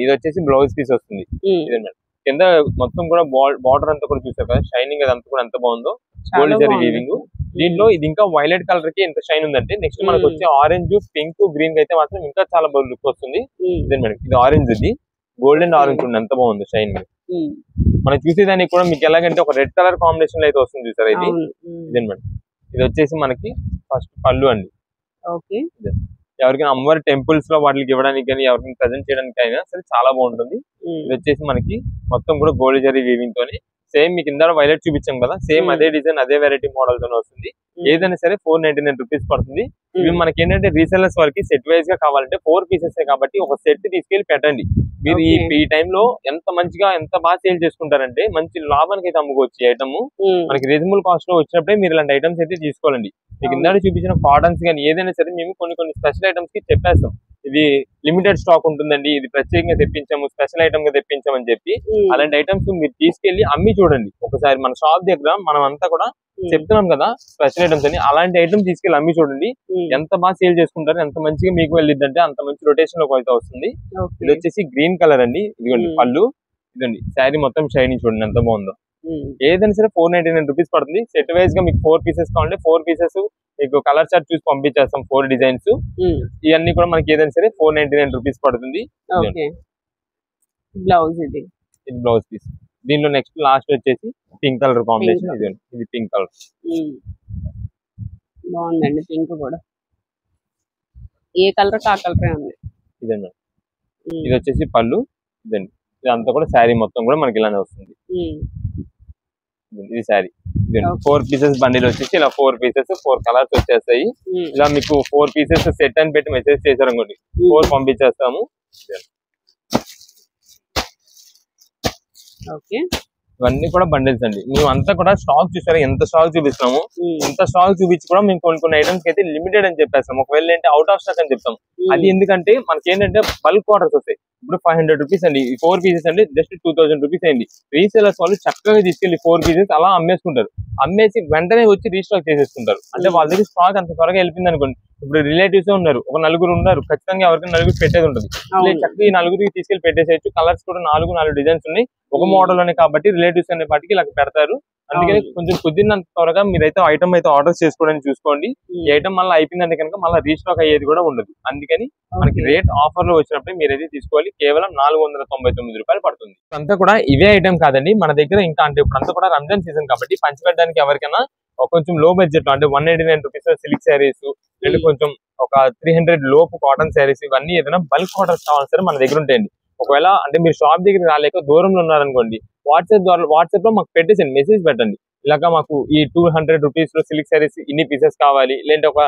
ఇది వచ్చేసి బ్లౌజ్ పీస్ వస్తుంది. ఇదండి కింద మొత్తం కూడా బార్డర్ అంతా కూడా చూసారు కదా షైనింగ్ అదంతా కూడా ఎంత బాగుందో. Gold zari weaving. దీంట్లో ఇది ఇంకా వైలెట్ కలర్ కి ఎంత షైన్ ఉందంటే నెక్స్ట్ మనకు వచ్చే ఆరెంజ్ పింక్ గ్రీన్ అయితే మాత్రం ఇంకా చాలా బాగా లుక్ వస్తుంది. ఇదే మేడం ఇది ఆరెంజ్ ఇది గోల్డ్ అండ్ ఆరెంజ్ ఉంది ఎంత బాగుంది షైన్. మనం చూసేదానికి కూడా మీకు ఎలాగంటే ఒక రెడ్ కలర్ కాంబినేషన్ లో అయితే వస్తుంది చూసారా ఇది. ఇదే మేడం ఇది వచ్చేసి మనకి ఫస్ట్ పళ్ళు అండి. ఎవరికైనా అమ్మవారి టెంపుల్స్ లో వాటికి ఇవ్వడానికి కానీ ఎవరికైనా ప్రజెంట్ చేయడానికి అయినా సరే చాలా బాగుంటుంది. ఇది వచ్చేసి మనకి మొత్తం కూడా గోల్డ్ జరీ వీవింగ్ తోని సేమ్ మీకు ఇందాక వైలెట్ చూపించాం కదా సేమ్ అదే డిజైన్ అదే వెరైటీ మోడల్ తోనే వస్తుంది. ఏదైనా సరే 499 రూపీస్ పడుతుంది. ఇవి మనకి ఏంటంటే రీసెల్లర్స్ వారికి సెట్ వైజ్ గా కావాలంటే 4 పీసెస్ కాబట్టి ఒక సెట్ తీసుకెళ్లి పెట్టండి. మీరు ఈ టైంలో ఎంత మంచిగా ఎంత బాగా సేల్ చేసుకుంటారంటే మంచి లాభానికి అయితే అమ్ముకోవచ్చు ఈ ఐటమ్. మనకి రీజనబుల్ కాస్ట్ లో వచ్చినప్పుడే మీరు ఇలాంటి ఐటమ్స్ అయితే తీసుకోవాలండి. మీకు ఇందాక చూపించిన కాటన్స్ కానీ ఏదైనా సరే మేము కొన్ని స్పెషల్ ఐటమ్స్ కి చెప్పేస్తాం. ఇది లిమిటెడ్ స్టాక్ ఉంటుందండి, ఇది ప్రత్యేకంగా తెప్పించాము, స్పెషల్ ఐటమ్ గా తెప్పించామని చెప్పి అలాంటి ఐటమ్స్ మీరు తీసుకెళ్లి అమ్మి చూడండి. ఒకసారి మన షాప్ దగ్గర మనం అంతా కూడా చెప్తున్నాం కదా స్పెషల్ ఐటమ్స్ అని, అలాంటి ఐటమ్ తీసుకెళ్లి అమ్మి చూడండి. ఎంత బాగా సేల్ చేసుకుంటారు, ఎంత మంచిగా మీకు వెళ్ళిద్దంటే అంత మంచి రొటేషన్ లో అయితే వస్తుంది. ఇది వచ్చేసి గ్రీన్ కలర్ అండి. ఇదిగోండి పళ్ళు, ఇదండి శారీ మొత్తం షైనింగ్ చూడండి ఎంత బాగుందో. ఏదైనా సరే 499 రూపీస్ పడుతుంది. సెట్ వైజ్ గా మీకు 4 పీసెస్ కావాలంటే 4 పీసెస్ మీకు కలర్ చార్ట్ చూసి పంపించేస్తాం. 4 డిజైన్స్ ఇవన్నీ కూడా మనకి ఏదైనా సరే 499 రూపీస్ పడుతుంది. బ్లౌజ్ ఇది బ్లౌజ్ పీస్. దీనిలో నెక్స్ట్ లాస్ట్ వచ్చేసి పింక్ కలర్ కాంబినేషన్. ఇది పింక్ కలర్ బాగుందండి. పింక్ కూడా ఏ కలర్ ఆ కలరే ఉంది. ఇదండి ఇది వచ్చేసి పళ్ళు. ఇదండి ఇదంతా కూడా శారీ మొత్తం కూడా మనకి ఇలానే వస్తుంది. ఇది శారీ. 4 పీసెస్ బండిల్ వచ్చేసి ఇలా 4 పీసెస్ 4 కలర్స్ వచ్చేస్తాయి. ఇలా మీకు 4 పీసెస్ సెట్ అని పెట్టి మెసేజ్ చేశారు అనుకోండి 4 పంపించేస్తాము. ఇవన్నీ కూడా బండిల్స్ అండి. మేము అంతా కూడా స్టాక్ చూసారా ఎంత స్టాక్ చూపిస్తాము. ఇంత స్టాక్ చూపించి కూడా మేము కొన్ని ఐటమ్స్ అయితే లిమిటెడ్ అని చెప్పేస్తాం. ఒకవేళ ఏంటి అవుట్ ఆఫ్ స్టాక్ అని చెప్తాం. అది ఎందుకంటే మనకి ఏంటంటే బల్క్ ఆర్డర్స్ వస్తాయి. ఇప్పుడు 500 రూపీస్ అండి ఈ 4 పీసెస్ అండి జస్ట్ 2000 రూపీస్ అయింది. రీసేలర్స్ వాళ్ళు చక్కగా తీసుకెళ్లి 4 పీసెస్ అలా అమ్మేసుకుంటారు. అమ్మేసి వెంటనే వచ్చి రీస్టాక్ చేసేసుకుంటారు. అంటే వాళ్ళ దగ్గర స్టాక్ అంత త్వరగా వెళ్ళిపోయింది అనుకోండి. ఇప్పుడు రిలేటివ్స్ ఉన్నారు, ఒక 4 ఉన్నారు, ఖచ్చితంగా ఎవరికైనా 4 పెట్టేది ఉంటుంది. చక్కగా ఈ 4 తీసుకెళ్లి పెట్టేసేయచ్చు. కలర్స్ కూడా 4 డిజైన్స్ ఉన్నాయి ఒక మోడల్ అనే కాబట్టి రిలేటివ్స్ అనే పాటికి ఇలా పెడతారు. అందుకని కొంచెం కుదిరినంత త్వరగా మీరైతే ఐటమ్ అయితే ఆర్డర్ చేసుకోవడానికి చూసుకోండి. ఈ ఐటమ్ మళ్ళీ అయిపోయిందంటే కనుక మళ్ళీ రీస్టాక్ అయ్యేది కూడా ఉండదు. అందుకని మనకి రేట్ ఆఫర్ లో వచ్చినప్పుడు మీరైతే తీసుకోవాలి. కేవలం 499 రూపాయలు పడుతుంది. అంతా కూడా ఇవే ఐటమ్ కాదండి మన దగ్గర ఇంకా. అంటే ఇప్పుడు అంతా కూడా రంజాన్ సీజన్ కాబట్టి పంచిపెట్టడానికి ఎవరికైనా కొంచెం లో బడ్జెట్ లో అంటే 189 రూపీస్ సిల్క్ శారీస్ లేదా కొంచెం ఒక 300 లోపు కాటన్ శారీస్ ఇవన్నీ ఏదైనా బల్క్ ఆర్డర్స్ కావాలి సరే మన దగ్గర ఉంటాయండి. ఒకవేళ అంటే మీరు షాప్ దగ్గర రాలేక దూరంలో ఉన్నారనుకోండి వాట్సాప్ లో మాకు పెట్టేసండి, మెసేజ్ పెట్టండి. ఇలాగా మాకు ఈ 200 రూపీస్ లో సిల్క్ శారీస్ ఇన్ని పీసెస్ కావాలి, లేదంటే ఒక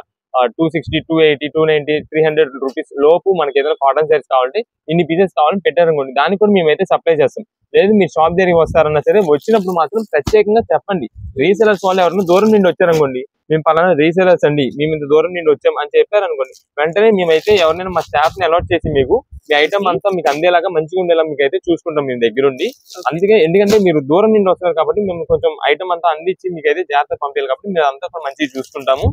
260 280 290 300 రూపీస్ లోపు మనకి ఏదైనా కాటన్ శారీస్ కావాలంటే ఇన్ని పీసెస్ కావాలని పెట్టారనుకోండి. దానికి కూడా మేమైతే సప్లై చేస్తాం. లేదు మీరు షాప్ దగ్గరికి వస్తారన్నా సరే వచ్చినప్పుడు మాత్రం ప్రత్యేకంగా చెప్పండి. రీసేలర్స్ వాళ్ళు ఎవరైనా దూరం నుండి వచ్చారనుకోండి, మేము పలానా రీసేలర్స్ అండి, మేము ఇంత దూరం నుండి వచ్చాం అని చెప్పారనుకోండి, వెంటనే మేమైతే ఎవరైనా మా స్టాఫ్ ని అలాట్ చేసి మీకు మీ ఐటమ్ అంతా మీకు అందేలాగా మంచిగా ఉండేలా మీకు అయితే చూసుకుంటాం మేము దగ్గరుండి. అందుకే ఎందుకంటే మీరు దూరం నుండి వస్తున్నారు కాబట్టి మేము కొంచెం ఐటమ్ అంతా అందించి మీకు అయితే జాగ్రత్త పంపించాలి కాబట్టి మీరు అంతా మంచిగా చూసుకుంటాము.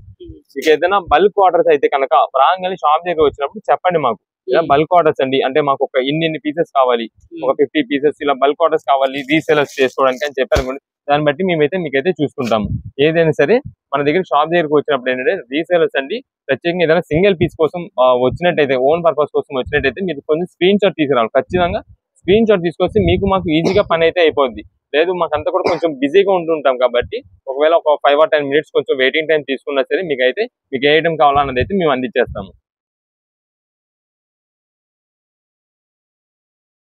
మీకు ఏదైనా బల్క్ ఆర్డర్స్ అయితే కనుక రాగానే షాప్ దగ్గర వచ్చినప్పుడు చెప్పండి మాకు ఇలా బల్క్ ఆర్డర్స్ అండి, అంటే మాకు ఒక ఇన్ని పీసెస్ కావాలి, ఒక 50 పీసెస్ ఇలా బల్క్ ఆర్డర్స్ కావాలి రీసేలర్స్ చేసుకోవడానికి అని చెప్పారు. దాన్ని బట్టి మేమైతే మీకైతే చూసుకుంటాము. ఏదైనా సరే మన దగ్గర షాప్ దగ్గరకు వచ్చినప్పుడు ఏంటంటే రీసేలర్స్ అండి ప్రత్యేకంగా ఏదైనా సింగిల్ పీస్ కోసం వచ్చినట్టయితే ఓన్ పర్పస్ కోసం వచ్చినట్టయితే మీరు కొంచెం స్క్రీన్ షాట్ తీసుకురావాలి. ఖచ్చితంగా స్క్రీన్ షాట్ తీసుకొస్తే మీకు మాకు ఈజీగా పని అయితే అయిపోద్ది. లేదు మాకంతా కూడా కొంచెం బిజీగా ఉంటుంటాం కాబట్టి ఒకవేళ ఒక 5 or 10 minutes కొంచెం వెయిటింగ్ టైం తీసుకున్నా సరే మీకు ఏ ఐటమ్ కావాలన్నది అయితే మేము అందించేస్తాము.